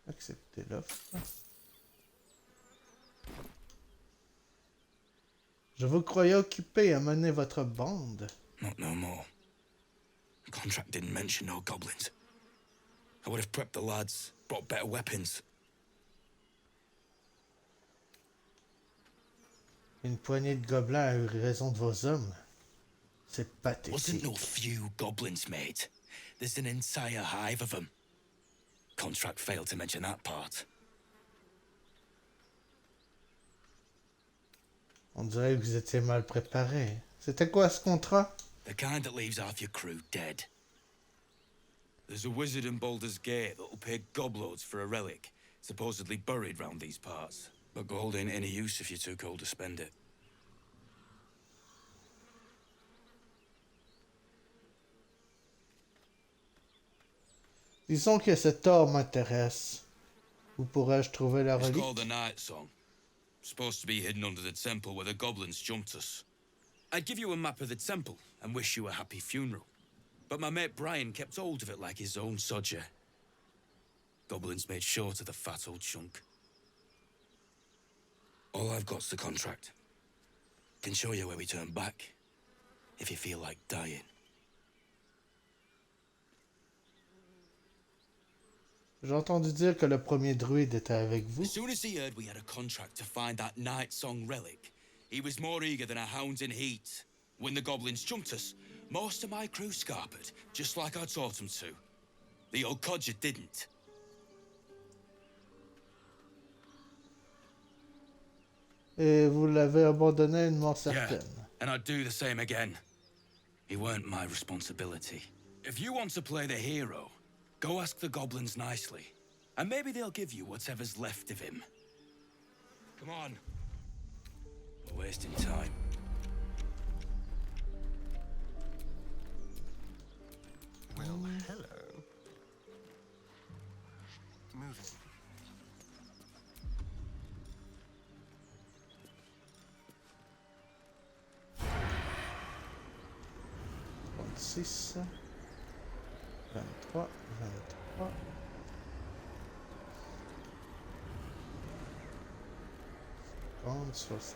Accepter l'offre. Je vous croyais occupé à mener votre bande. Not no more. The contract didn't mention no goblins. I would have prepped the lads, brought better weapons. Une poignée de gobelins a eu raison de vos hommes. C'est pathétique. Wasn't no few goblins, mate. There's an entire hive of them. Contract failed to mention that part. On dirait que vous étiez mal préparé. C'était quoi ce contrat? The kind that leaves half your crew dead. There's a wizard in Baldur's Gate that'll pay gobloads for a relic, supposedly buried round these parts. But gold ain't any use if you're too cold to spend it. Disons que cet or m'intéresse. Où pourrais-je trouver la It's relique? called the Night Song. Supposed to be hidden under the temple where the goblins jumped us. I'd give you a map of the temple and wish you a happy funeral. But my mate Brian kept hold of it like his own sodger. Goblins made short of the fat old chunk. All I've got's the contract. Can show you where we turn back, if you feel like dying. J'ai entendu dire que le premier druide était avec vous. As soon as he heard we had a contract to find that Night Song relic, he was more eager than a hound in heat. When the goblins jumped us, most of my crew scarpered, just like I taught them to. The old codger didn't. Et vous l'avez abandonné à une mort Yeah, certaine. and I'd do the same again. He weren't my responsibility. If you want to play the hero, go ask the goblins nicely, and maybe they'll give you whatever's left of him. Come on. We're wasting time. Well, hello. Moving. Six, 23, 23. Compte 60,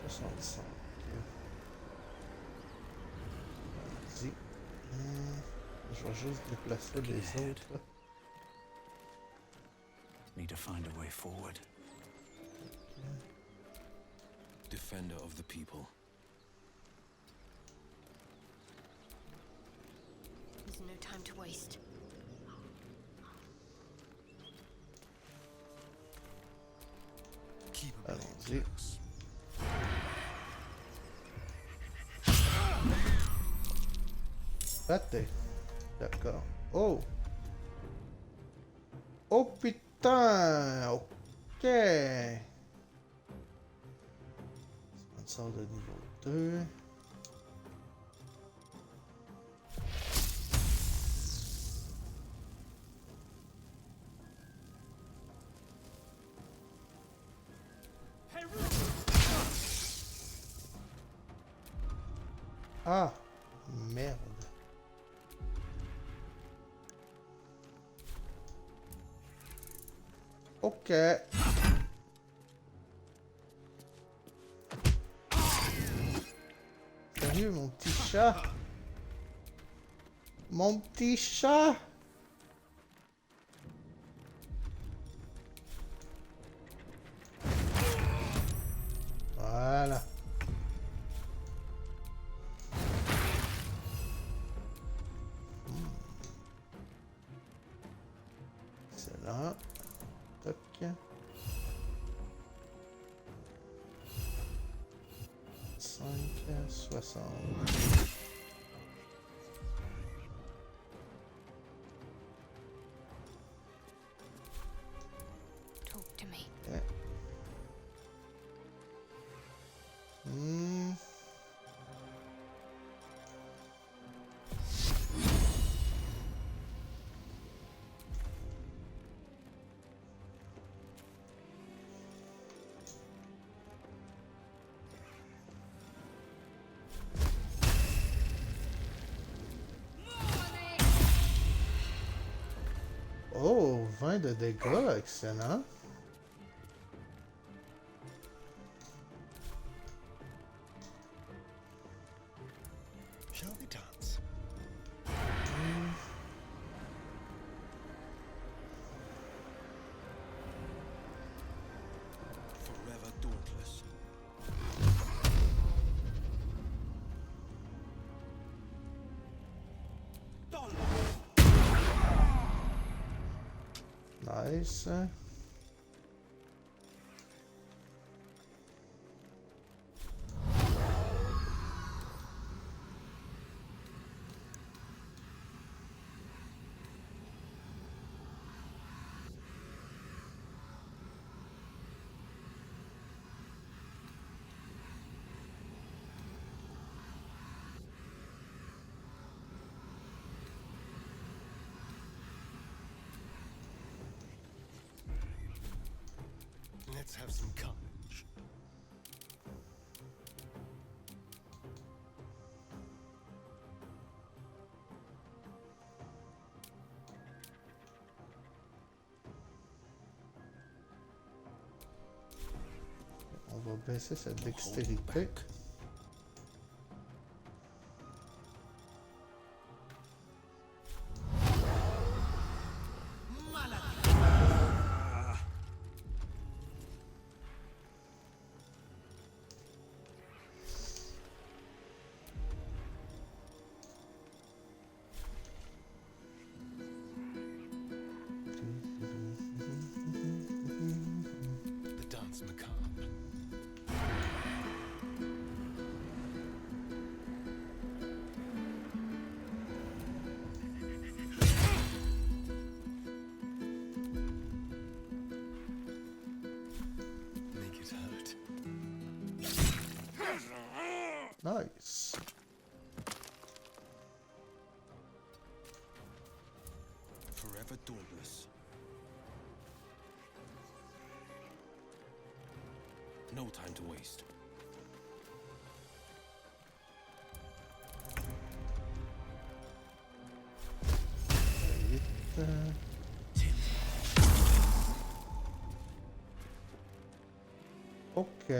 65. Vas-y. Je vais juste déplacer les autres. Need to find a way forward. Defender of the people. There's no time to waste. Keep a blade Allons-y. close. Raté. D'accord. Oh! Oh putain! Ok! Sponsor de niveau 2. Ah! Merde. Ok. Salut mon petit chat. Mon petit chat. Voilà. Excellent. Toc. 60. Talk to me. Okay. Hmm. Oh, 20 de dégâts, excellent. Shall we dance? Forever dauntless. Nice. Let's have some carnage. On va baisser sa dextérité. The dance macabre. Make it hurt. Nice. Forever dauntless. No time to waste. Ok.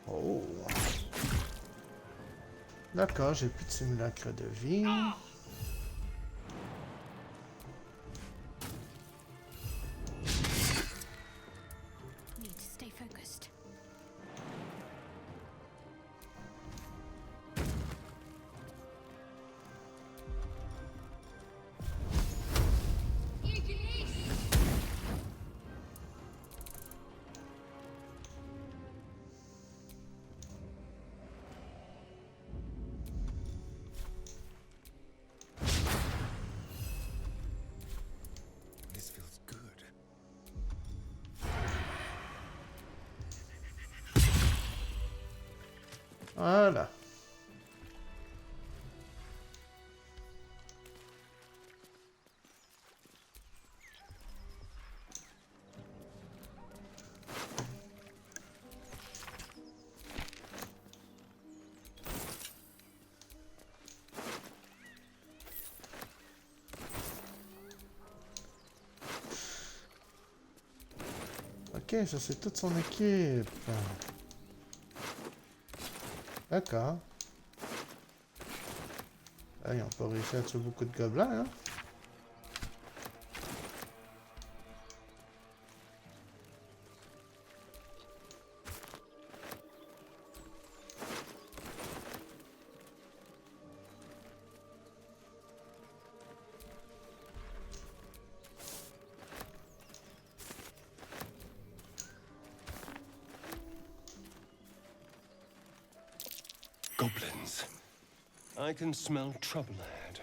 Oh. D'accord, j'ai plus de simulacre de vie. Need to stay focused. This feels good. Voilà. Ok, ça c'est toute son équipe. D'accord. Ah, ils ont pas réussi à tuer beaucoup de gobelins, hein? Goblins. I can smell trouble ahead.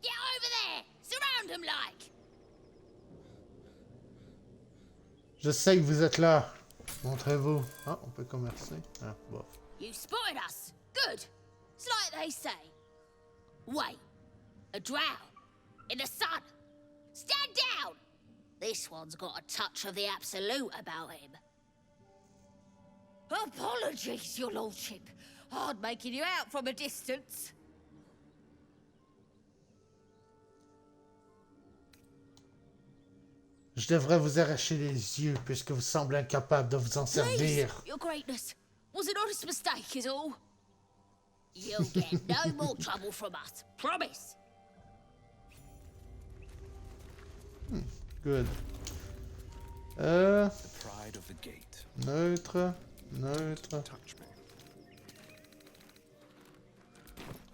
Get over there! Surround him like! Je sais que vous êtes là. Montrez-vous. Ah, on peut commercer. Ah, bof. You spotted us! Good! It's like they say. Wait. A drow. In the sun. Stand down! This one's got a touch of the absolute about him. Apologies, your lordship. Hard making you out from a distance. Je devrais vous arracher les yeux puisque vous semblez incapable de vous en servir. Please, your greatness. Was an honest mistake is all. You'll get no more trouble from us. Promise. Good. The pride of the gate. Neutre. Neutre. Touch me.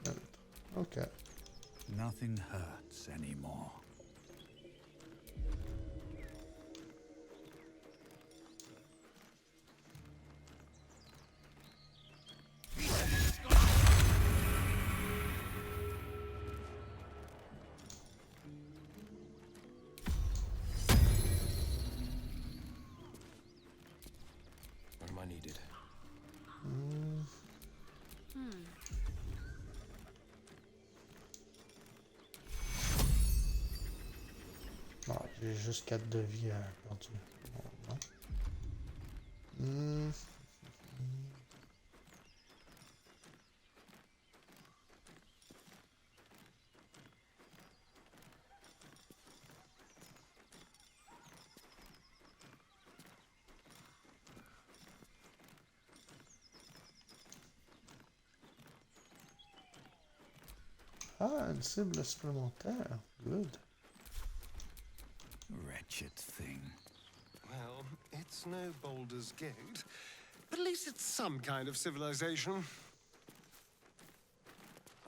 Neutre. Ok. Nothing hurts anymore. j'ai juste 4 de vie perdu. Bon, non. Ah, une cible supplémentaire. Good. Wretched thing. Well, it's no Baldur's Gate, but at least it's some kind of civilization.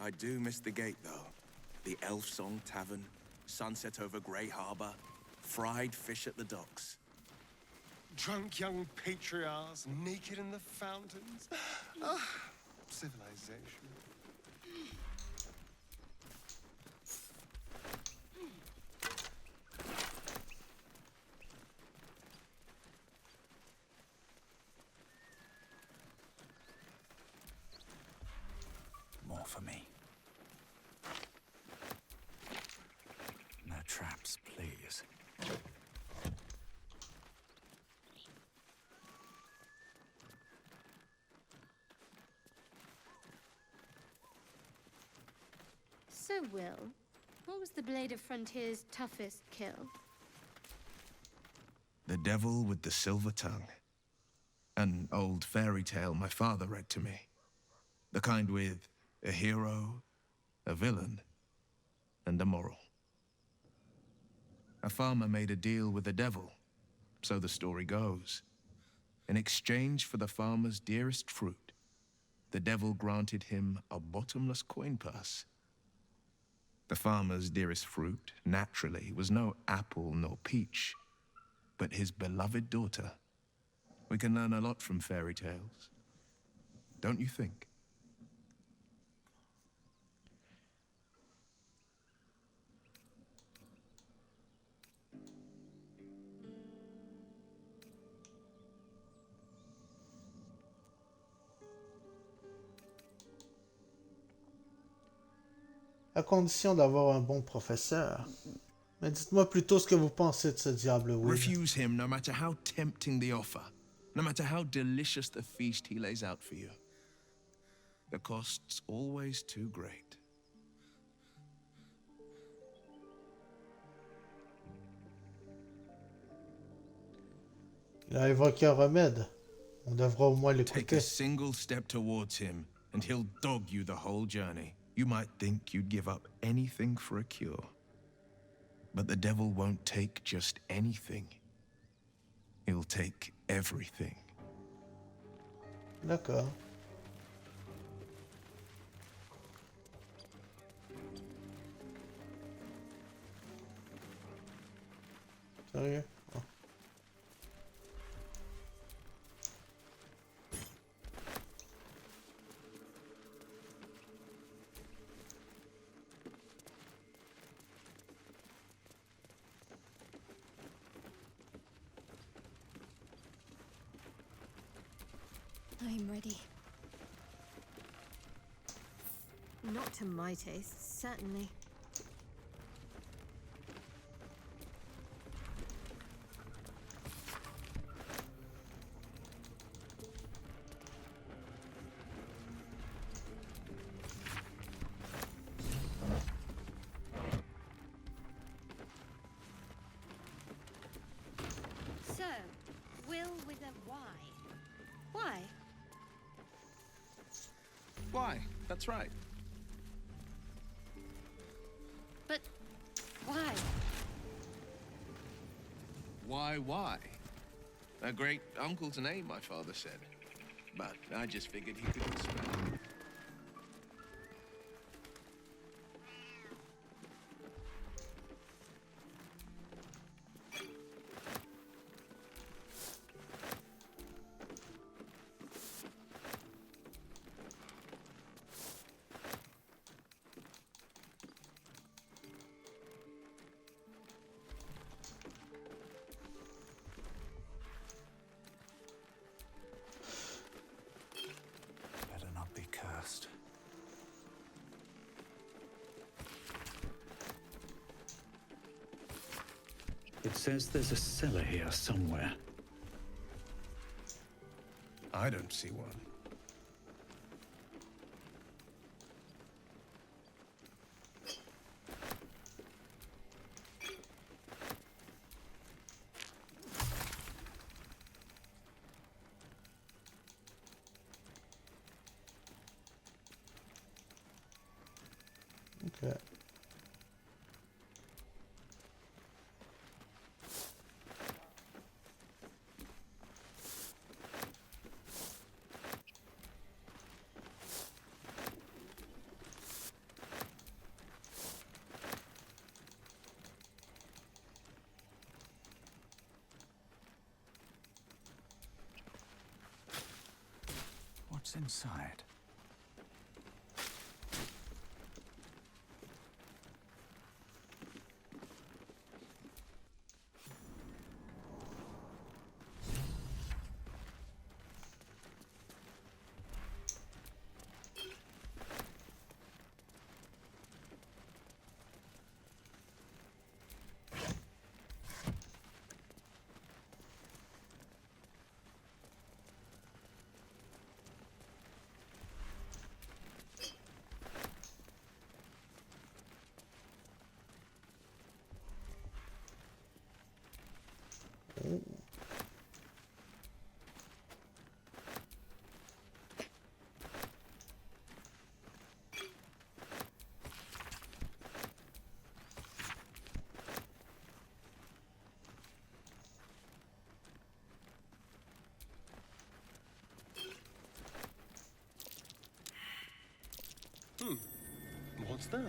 I do miss the gate, though. The Elf Song Tavern, sunset over Grey Harbor, fried fish at the docks. Drunk young patriarchs, naked in the fountains. Ah, civilization. More for me. No traps, please. So, Will, what was the Blade of Frontier's toughest kill? The Devil with the Silver Tongue. An old fairy tale my father read to me. The kind with a hero, a villain, and a moral. A farmer made a deal with the devil, so the story goes. In exchange for the farmer's dearest fruit, the devil granted him a bottomless coin purse. The farmer's dearest fruit, naturally, was no apple nor peach, but his beloved daughter. We can learn a lot from fairy tales. Don't you think? À condition d'avoir un bon professeur. Mais dites-moi plutôt ce que vous pensez de ce diable, Will. Refuse him no matter how tempting the offer, no matter how delicious the feast he lays out for you. The cost's always too great. Il a évoqué un remède. On devra au moins Take l'écouter. a single step towards him, and he'll dog you the whole journey. You might think you'd give up anything for a cure. But the devil won't take just anything. He'll take everything. D'accord. Sérieux? Oh. I'm ready. Not to my taste, certainly. So, Will with a Y. Why? Why? That's right. But why? Why? A great uncle's name, my father said. But I just figured he could spell. Better not It says there's a cellar here somewhere. I don't see one. Okay. What's inside? What's that?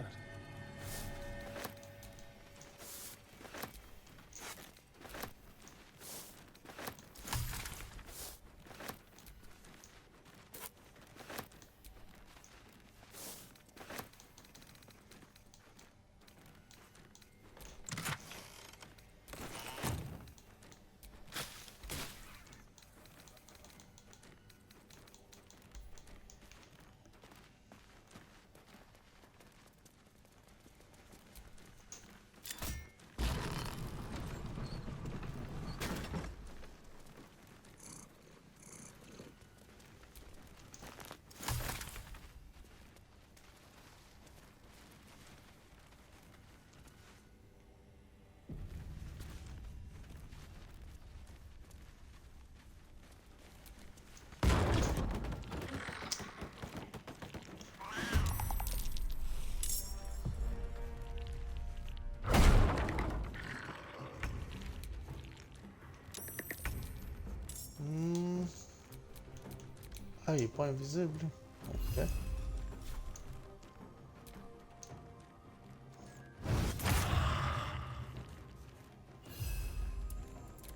Ah, il est pas invisible. Ok.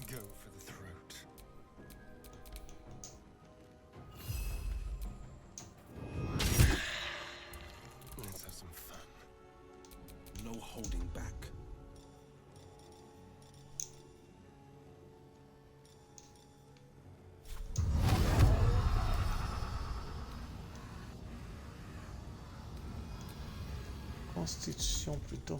Go for the throat. Let's have some fun. No holding back. Constitution plutôt.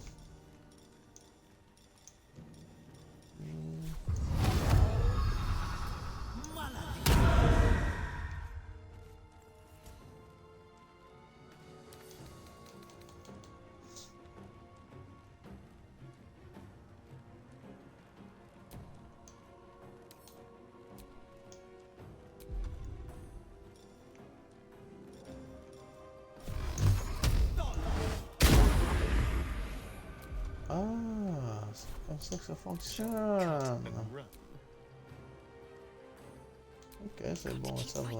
Ah, c'est comme ça que ça fonctionne. Ok, c'est bon, ça va.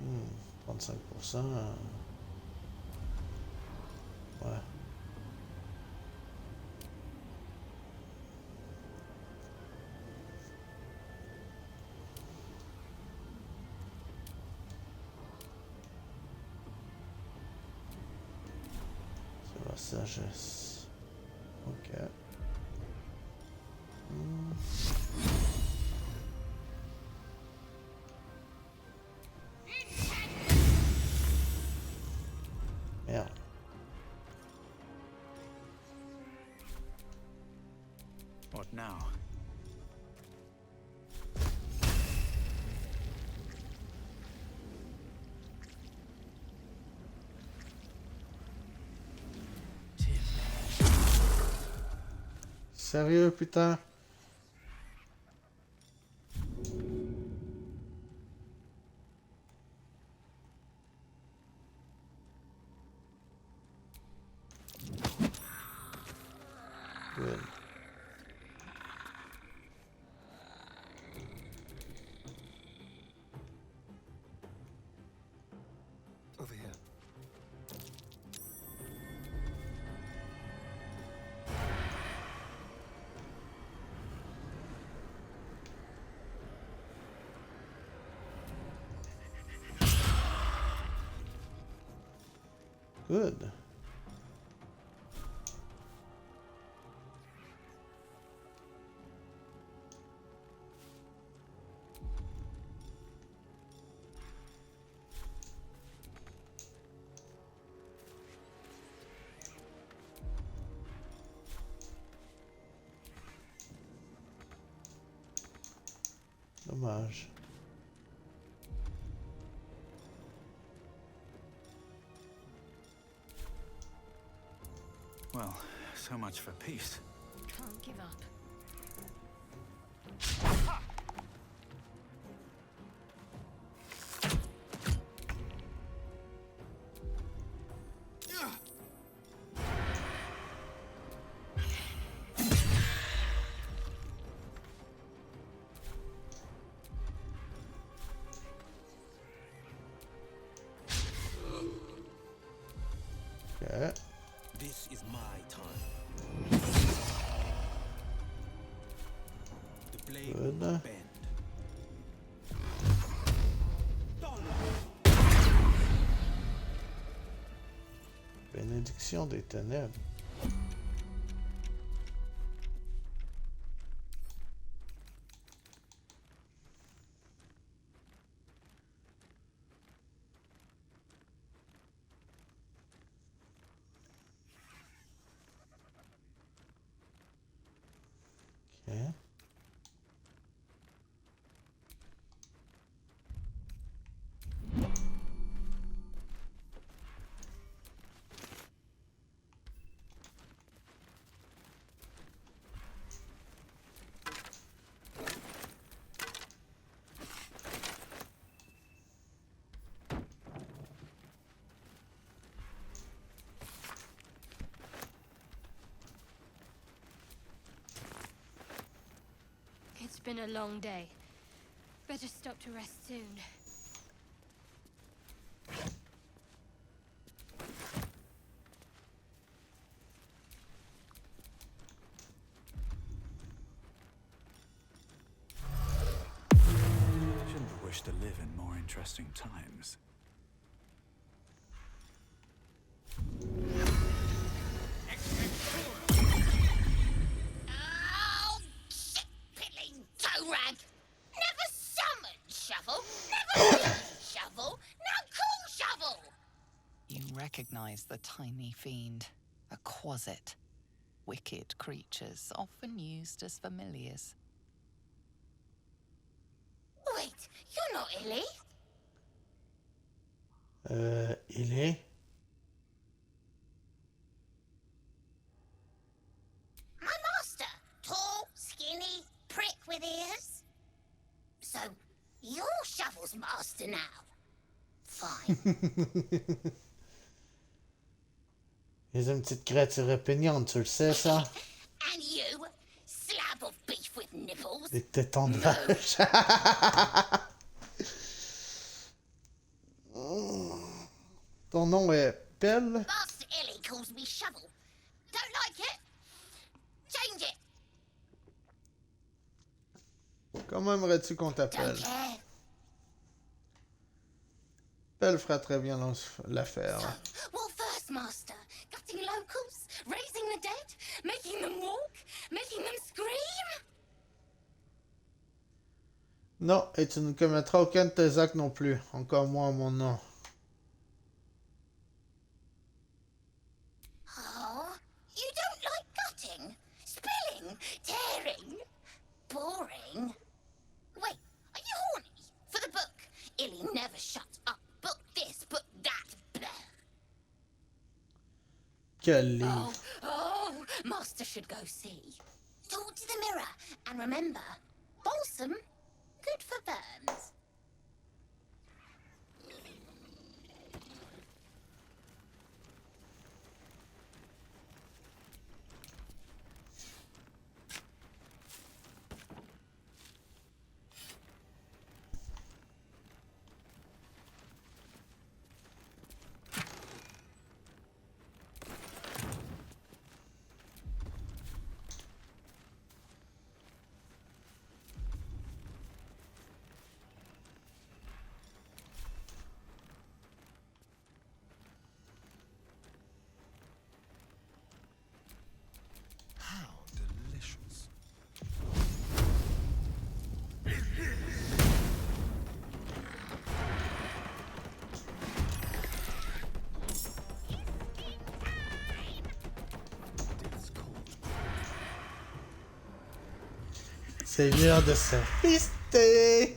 Hmm, 35%. Ouais. C'est la sagesse. Ok. What now? Sérieux, putain? Good. Over here. Good. Dommage. Well, so much for peace. Can't give up. Okay. This is my time. The blade will Good. not bend. Bénédiction des ténèbres. Okay. It's been a long day. Better stop to rest soon. Shouldn't wish to live in more interesting times. Oh, shit-piddling toe-rag! Never summoned shovel, never seen shovel, now call shovel! You recognize the tiny fiend, a quasit. Wicked creatures, often used as familiars. Wait, you're not Illy? Il est? My master. Tall, skinny, prick with ears. So, you're Shovel's master now. Fine. Il est une petite créature répugnante, tu le sais, ça? And you, slab of beef with nipples. Des tétons de vache. Ton nom est Pelle? Master Illy calls me Shovel. Don't like it? Change it. Comment aimerais-tu qu'on t'appelle? Don't care. Pelle fera très bien l'affaire. So, what first, Master? Gutting locals? Raising the dead? Making them walk? Making them scream? Non, et tu ne commettras aucun de tes actes non plus. Encore moins en mon nom. Oh, you don't like gutting? Spilling? Tearing? Golly. Oh, Master should go see. Talk to the mirror, and remember, balsam, good for burns. How delicious. C'est l'heure de se fister.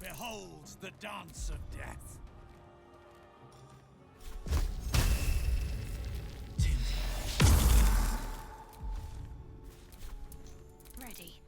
Behold the dance of death. Ready.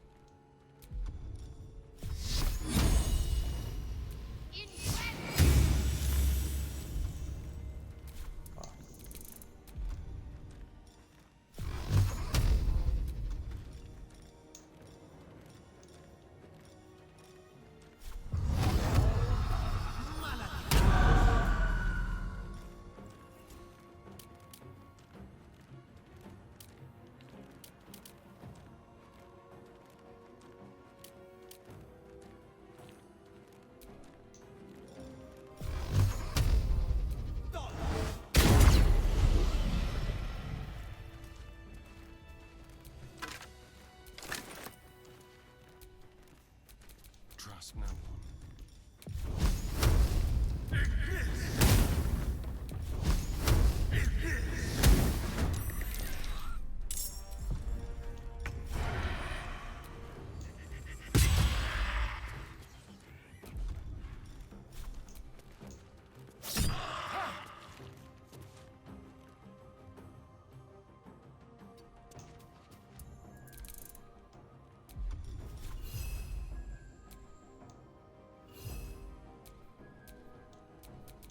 Trust no one.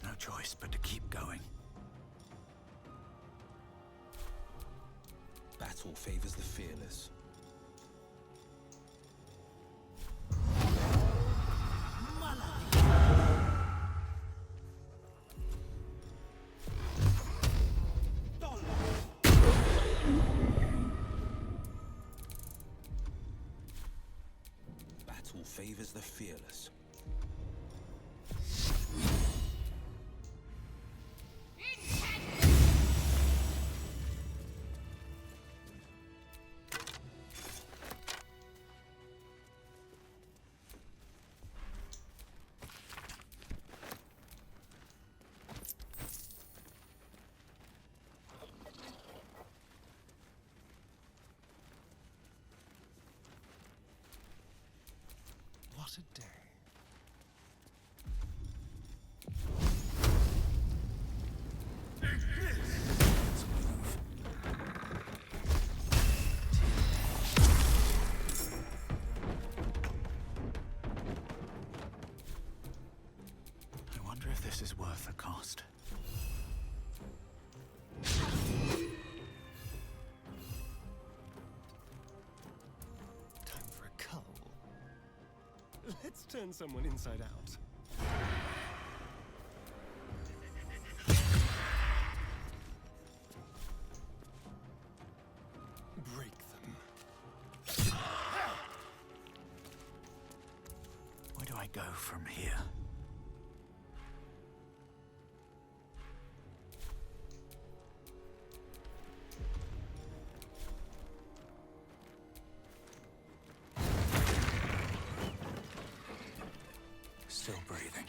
No choice but to keep going. Battle favors the fearless. Battle favors the fearless. What a day. I wonder if this is worth the cost. Time for a cull. Let's turn someone inside out. Break them. Where do I go from here? Still breathing,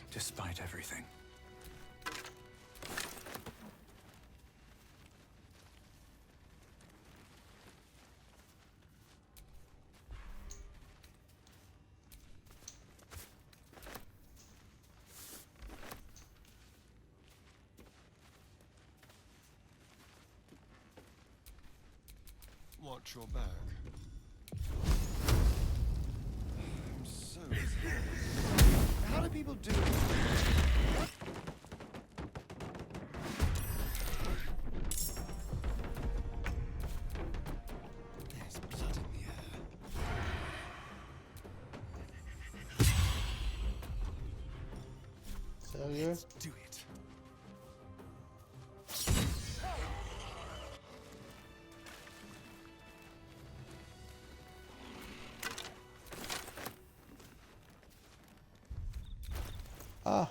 despite everything. Watch your back. I'm so tired. How do people do it? There's blood in the air. Sérieux? Let's do it. Ah!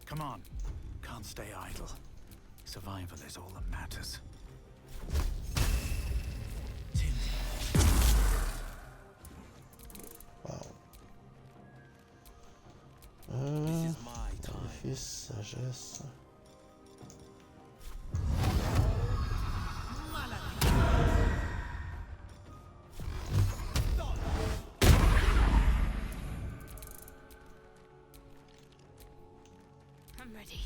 Come on. Can't stay idle. Survival is all that matters. Wow. Bénéfice, sagesse. I'm ready.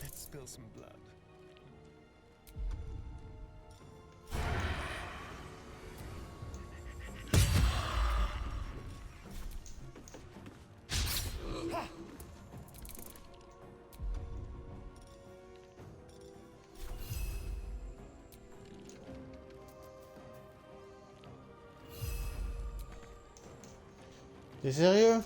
Let's spill some blood. T'es sérieux?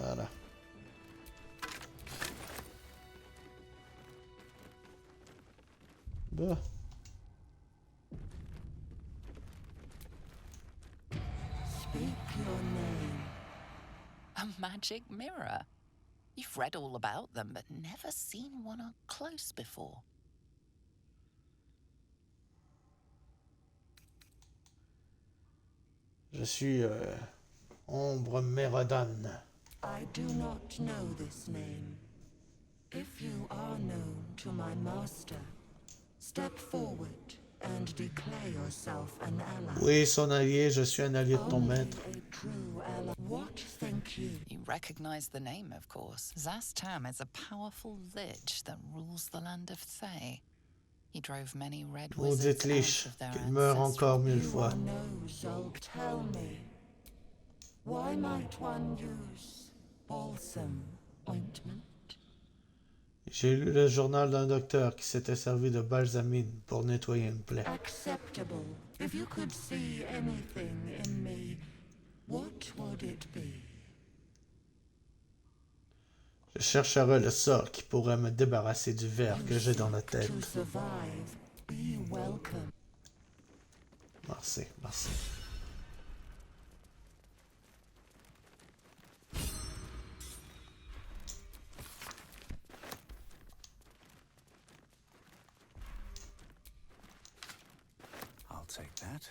Voilà. Bah. Speak your name. A magic mirror. You've read all about them, but never seen one up close before. Je suis Ombre Mérodon. I do not know this name. If you are known to my master, step forward and declare yourself an ally. Oui, son allié, je suis un allié de ton maître. A true ally. What think you? You recognize the name, of course. Zastam is a powerful lich that rules the land of Thay. He drove many red wizards Maudite liche, out of their qu'il meure encore ancestral. 1000 fois. So tell me, why might one use balsam ointment? J'ai lu le journal d'un docteur qui s'était servi de balsamine pour nettoyer une plaie. Acceptable. If you could see anything in me, what would it be? Je chercherai le sort qui pourrait me débarrasser du ver que j'ai dans la tête. To survive, be welcome. Merci, merci. I'll take that.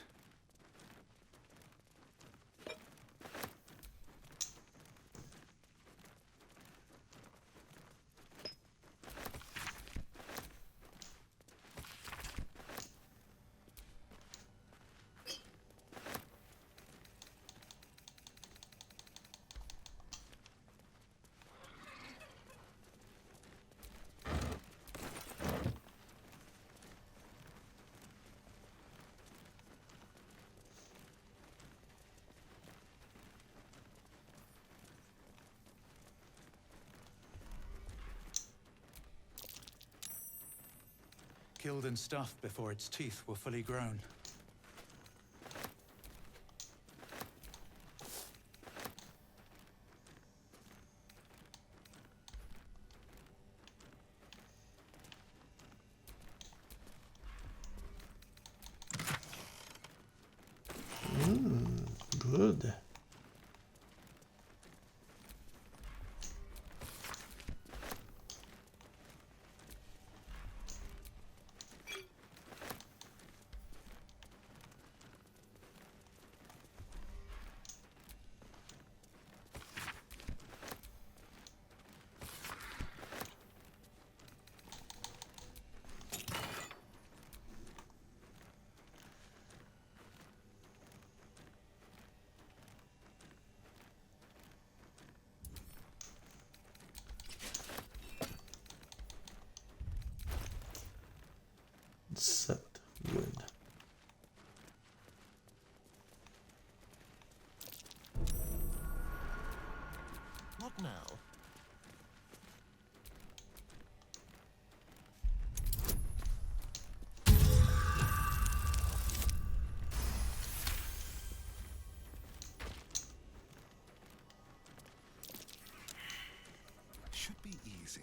killed and stuffed before its teeth were fully grown. Good. Set wood. What now? Should be easy.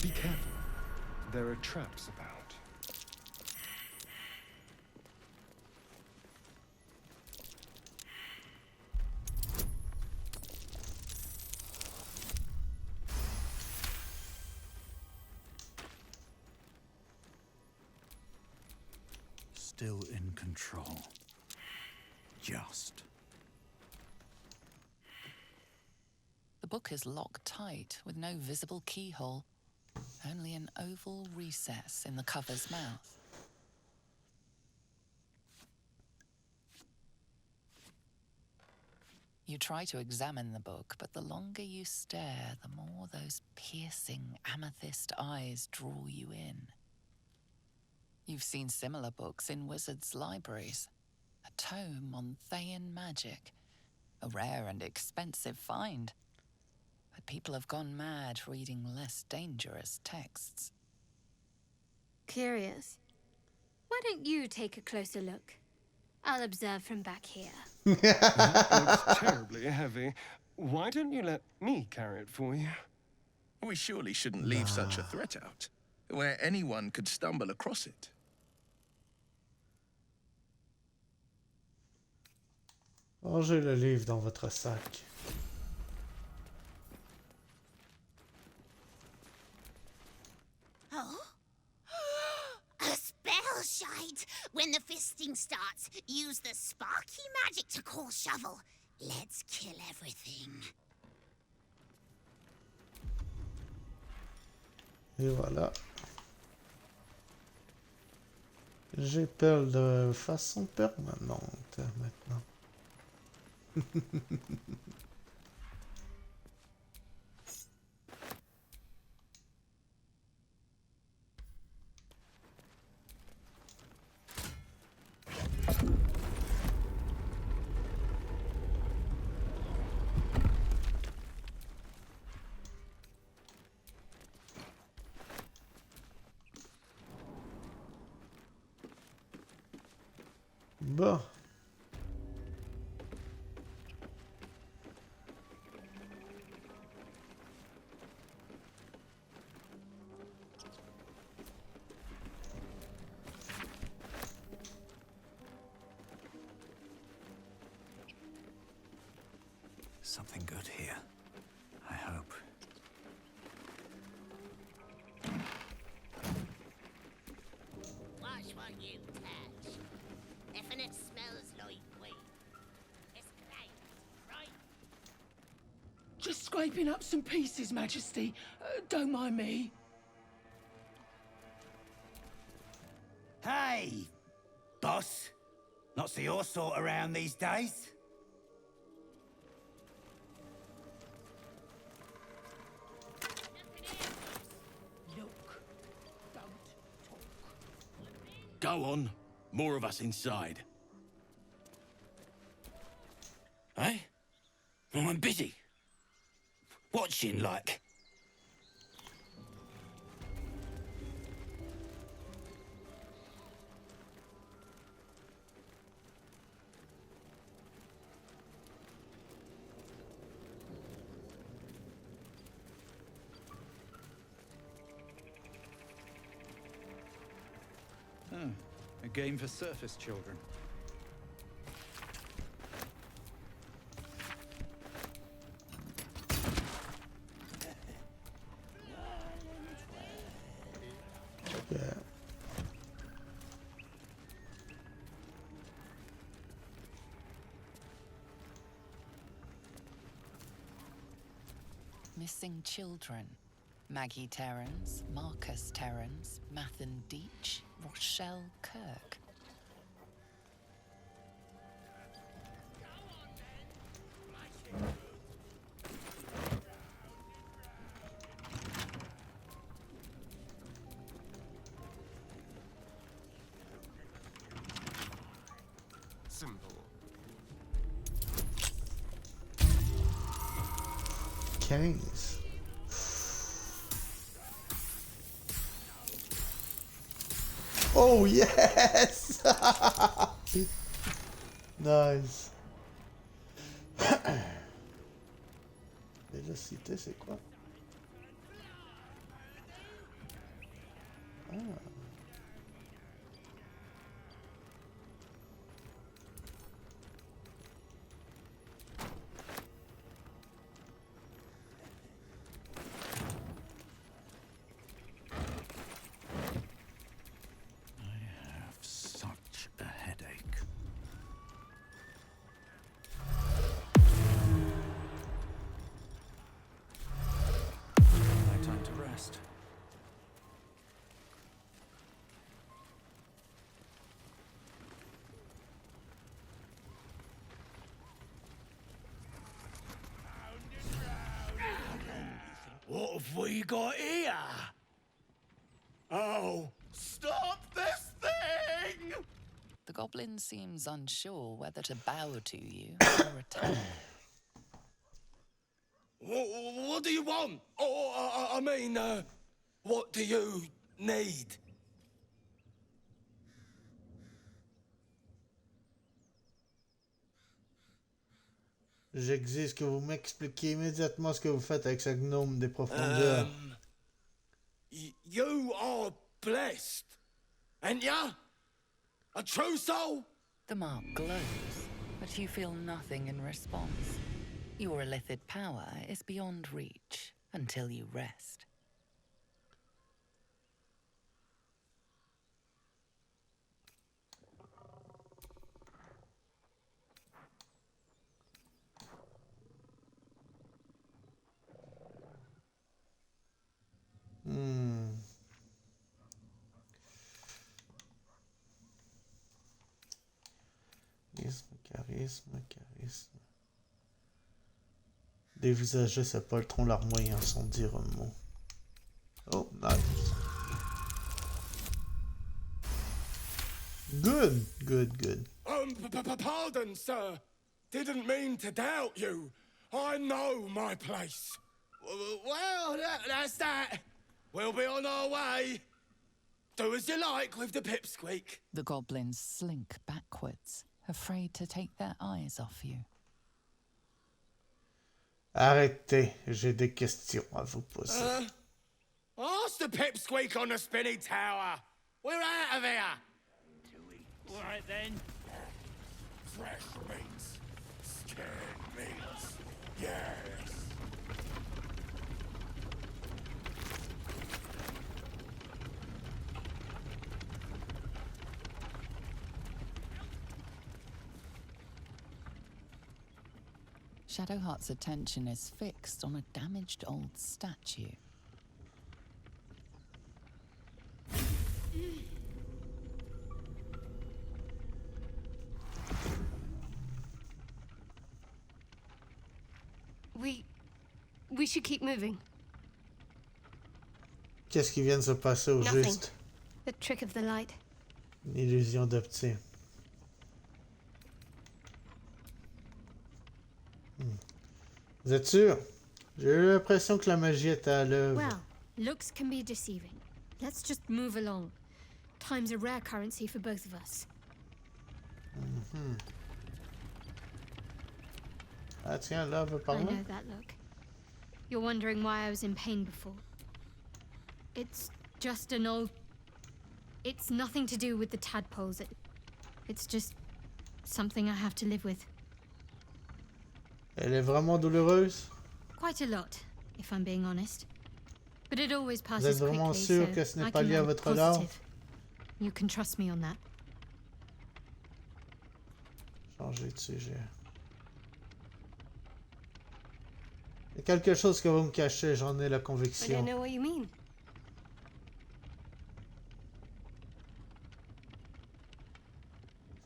Be careful. There are traps about. Still in control. Just. The book is locked tight with no visible keyhole. Only an oval recess in the cover's mouth. You try to examine the book, but the longer you stare, the more those piercing amethyst eyes draw you in. You've seen similar books in wizards' libraries. A tome on Thayan magic. A rare and expensive find. But people have gone mad reading less dangerous texts. Curious. Why don't you take a closer look? I'll observe from back here. That looks terribly heavy. Why don't you let me carry it for you? We surely shouldn't leave such a threat out, where anyone could stumble across it. Rangez le livre dans votre sac. Oh? A spell shite! When the fisting starts, use the sparky magic to call Shovel. Let's kill everything. Et voilà. J'ai peur de façon permanente maintenant. Bon. Something good here. I hope. Watch what you touch. If it smells like weed, it's great, right? Just scraping up some pieces, Majesty. Don't mind me. Hey, boss. Not see your sort around these days. Look. Don't Go on. More of us inside. Eh? Well, I'm busy. Watching, like. Oh, a game for surface children. Yeah. Missing children. Maggie Terrans, Marcus Terrans, Mathan Deach, Rochelle Kirk. Simple. 15. Oh yes! Nice. Déjà cité, c'est quoi? Ah. Such a headache. No time to rest. What have we got here? Oh, stop this thing! The goblin seems unsure whether to bow to you or attack. What do you want? Oh, I mean, what do you need? J'exige que vous m'expliquiez immédiatement ce que vous faites avec ce gnome des profondeurs. You are blessed, ain't ya? A true soul? The mark glows, but you feel nothing in response. Your illithid power is beyond reach until you rest. Charisme. Dévisager ce poltron larmoyant sans dire un mot. Oh, nice. Good. Pardon, sir. Didn't mean to doubt you. I know my place. Well, that's that. We'll be on our way. Do as you like with the pipsqueak. The goblins slink backwards, afraid to take their eyes off you. Arrêtez, j'ai des questions à vous poser. Ask the pipsqueak on the spinny tower. We're out of here. All right then. Fresh meats. Scared meats. Yes. Shadowheart's attention is fixed on a damaged old statue. We should keep moving. Qu'est-ce qui vient de se passer au Nothing. juste? The trick of the light. Une illusion d'optique. Vous êtes sûr? J'ai eu l'impression que la magie était à l'œuvre. Well, looks can be deceiving. Let's just move along. Time's a rare currency for both of us. Ah tiens, là, veut I parler. know that look. You're wondering why I was in pain before. It's just an old... It's nothing to do with the tadpoles. It's just something I have to live with. Elle est vraiment douloureuse? Quite a lot, if I'm being honest. But it always Vous passes êtes vraiment quickly, sûr so que ce n'est I pas can lié à remain votre art? positive. You can trust me on that. Changer de sujet. Il y a quelque chose que vous me cachez, j'en ai la I don't conviction. know what you mean.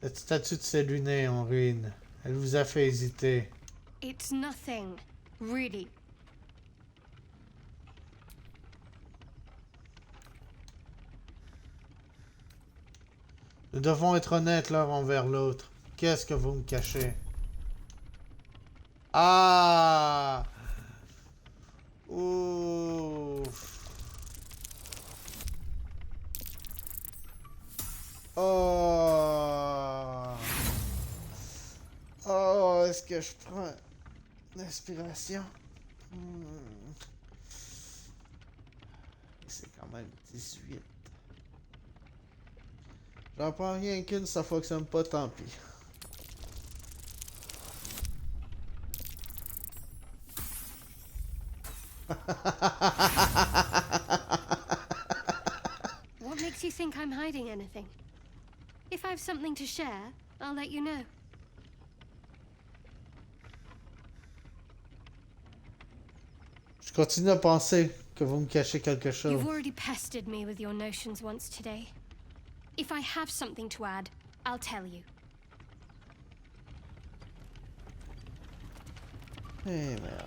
Cette statue de Séluné en ruine, elle vous a fait hésiter. It's nothing, really. Nous devons être honnêtes l'un envers l'autre. Qu'est-ce que vous me cachez? Ah! Ouf! Oh! Oh, est-ce que je prends l'inspiration? C'est quand même 18. J'en prends rien qu'une, ça fonctionne pas, tant pis. What makes you think I'm hiding anything? If I have something to share, I'll let you know. Je continue à penser que vous me cachez quelque chose. You've already pestered me with your notions once today. If I have something to add, I'll tell you. Eh merde.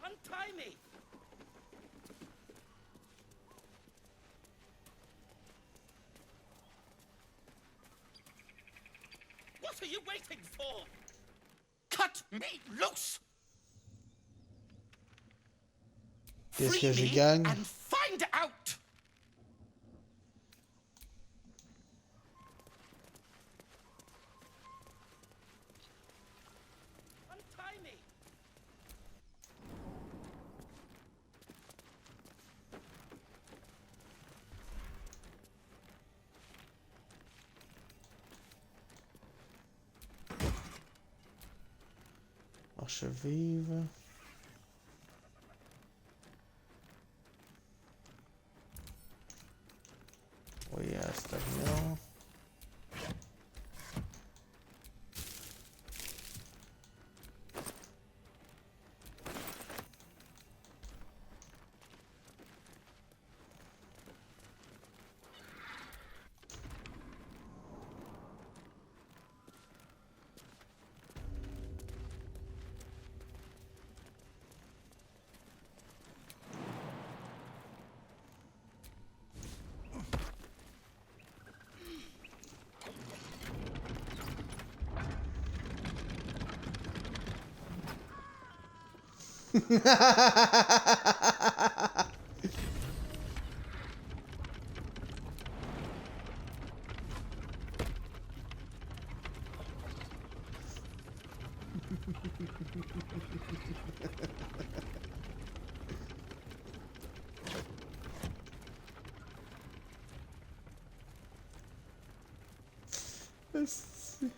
Untie me! What are you waiting for? Cut me loose! Qu'est-ce que Free je me gagne? and find out! Untie me! Marche vive. Oui, Astarion. Esti.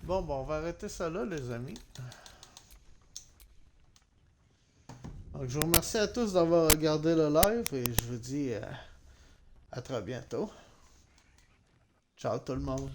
Bon, on va arrêter ça là, les amis. Donc, je vous remercie à tous d'avoir regardé le live et je vous dis à très bientôt. Ciao tout le monde.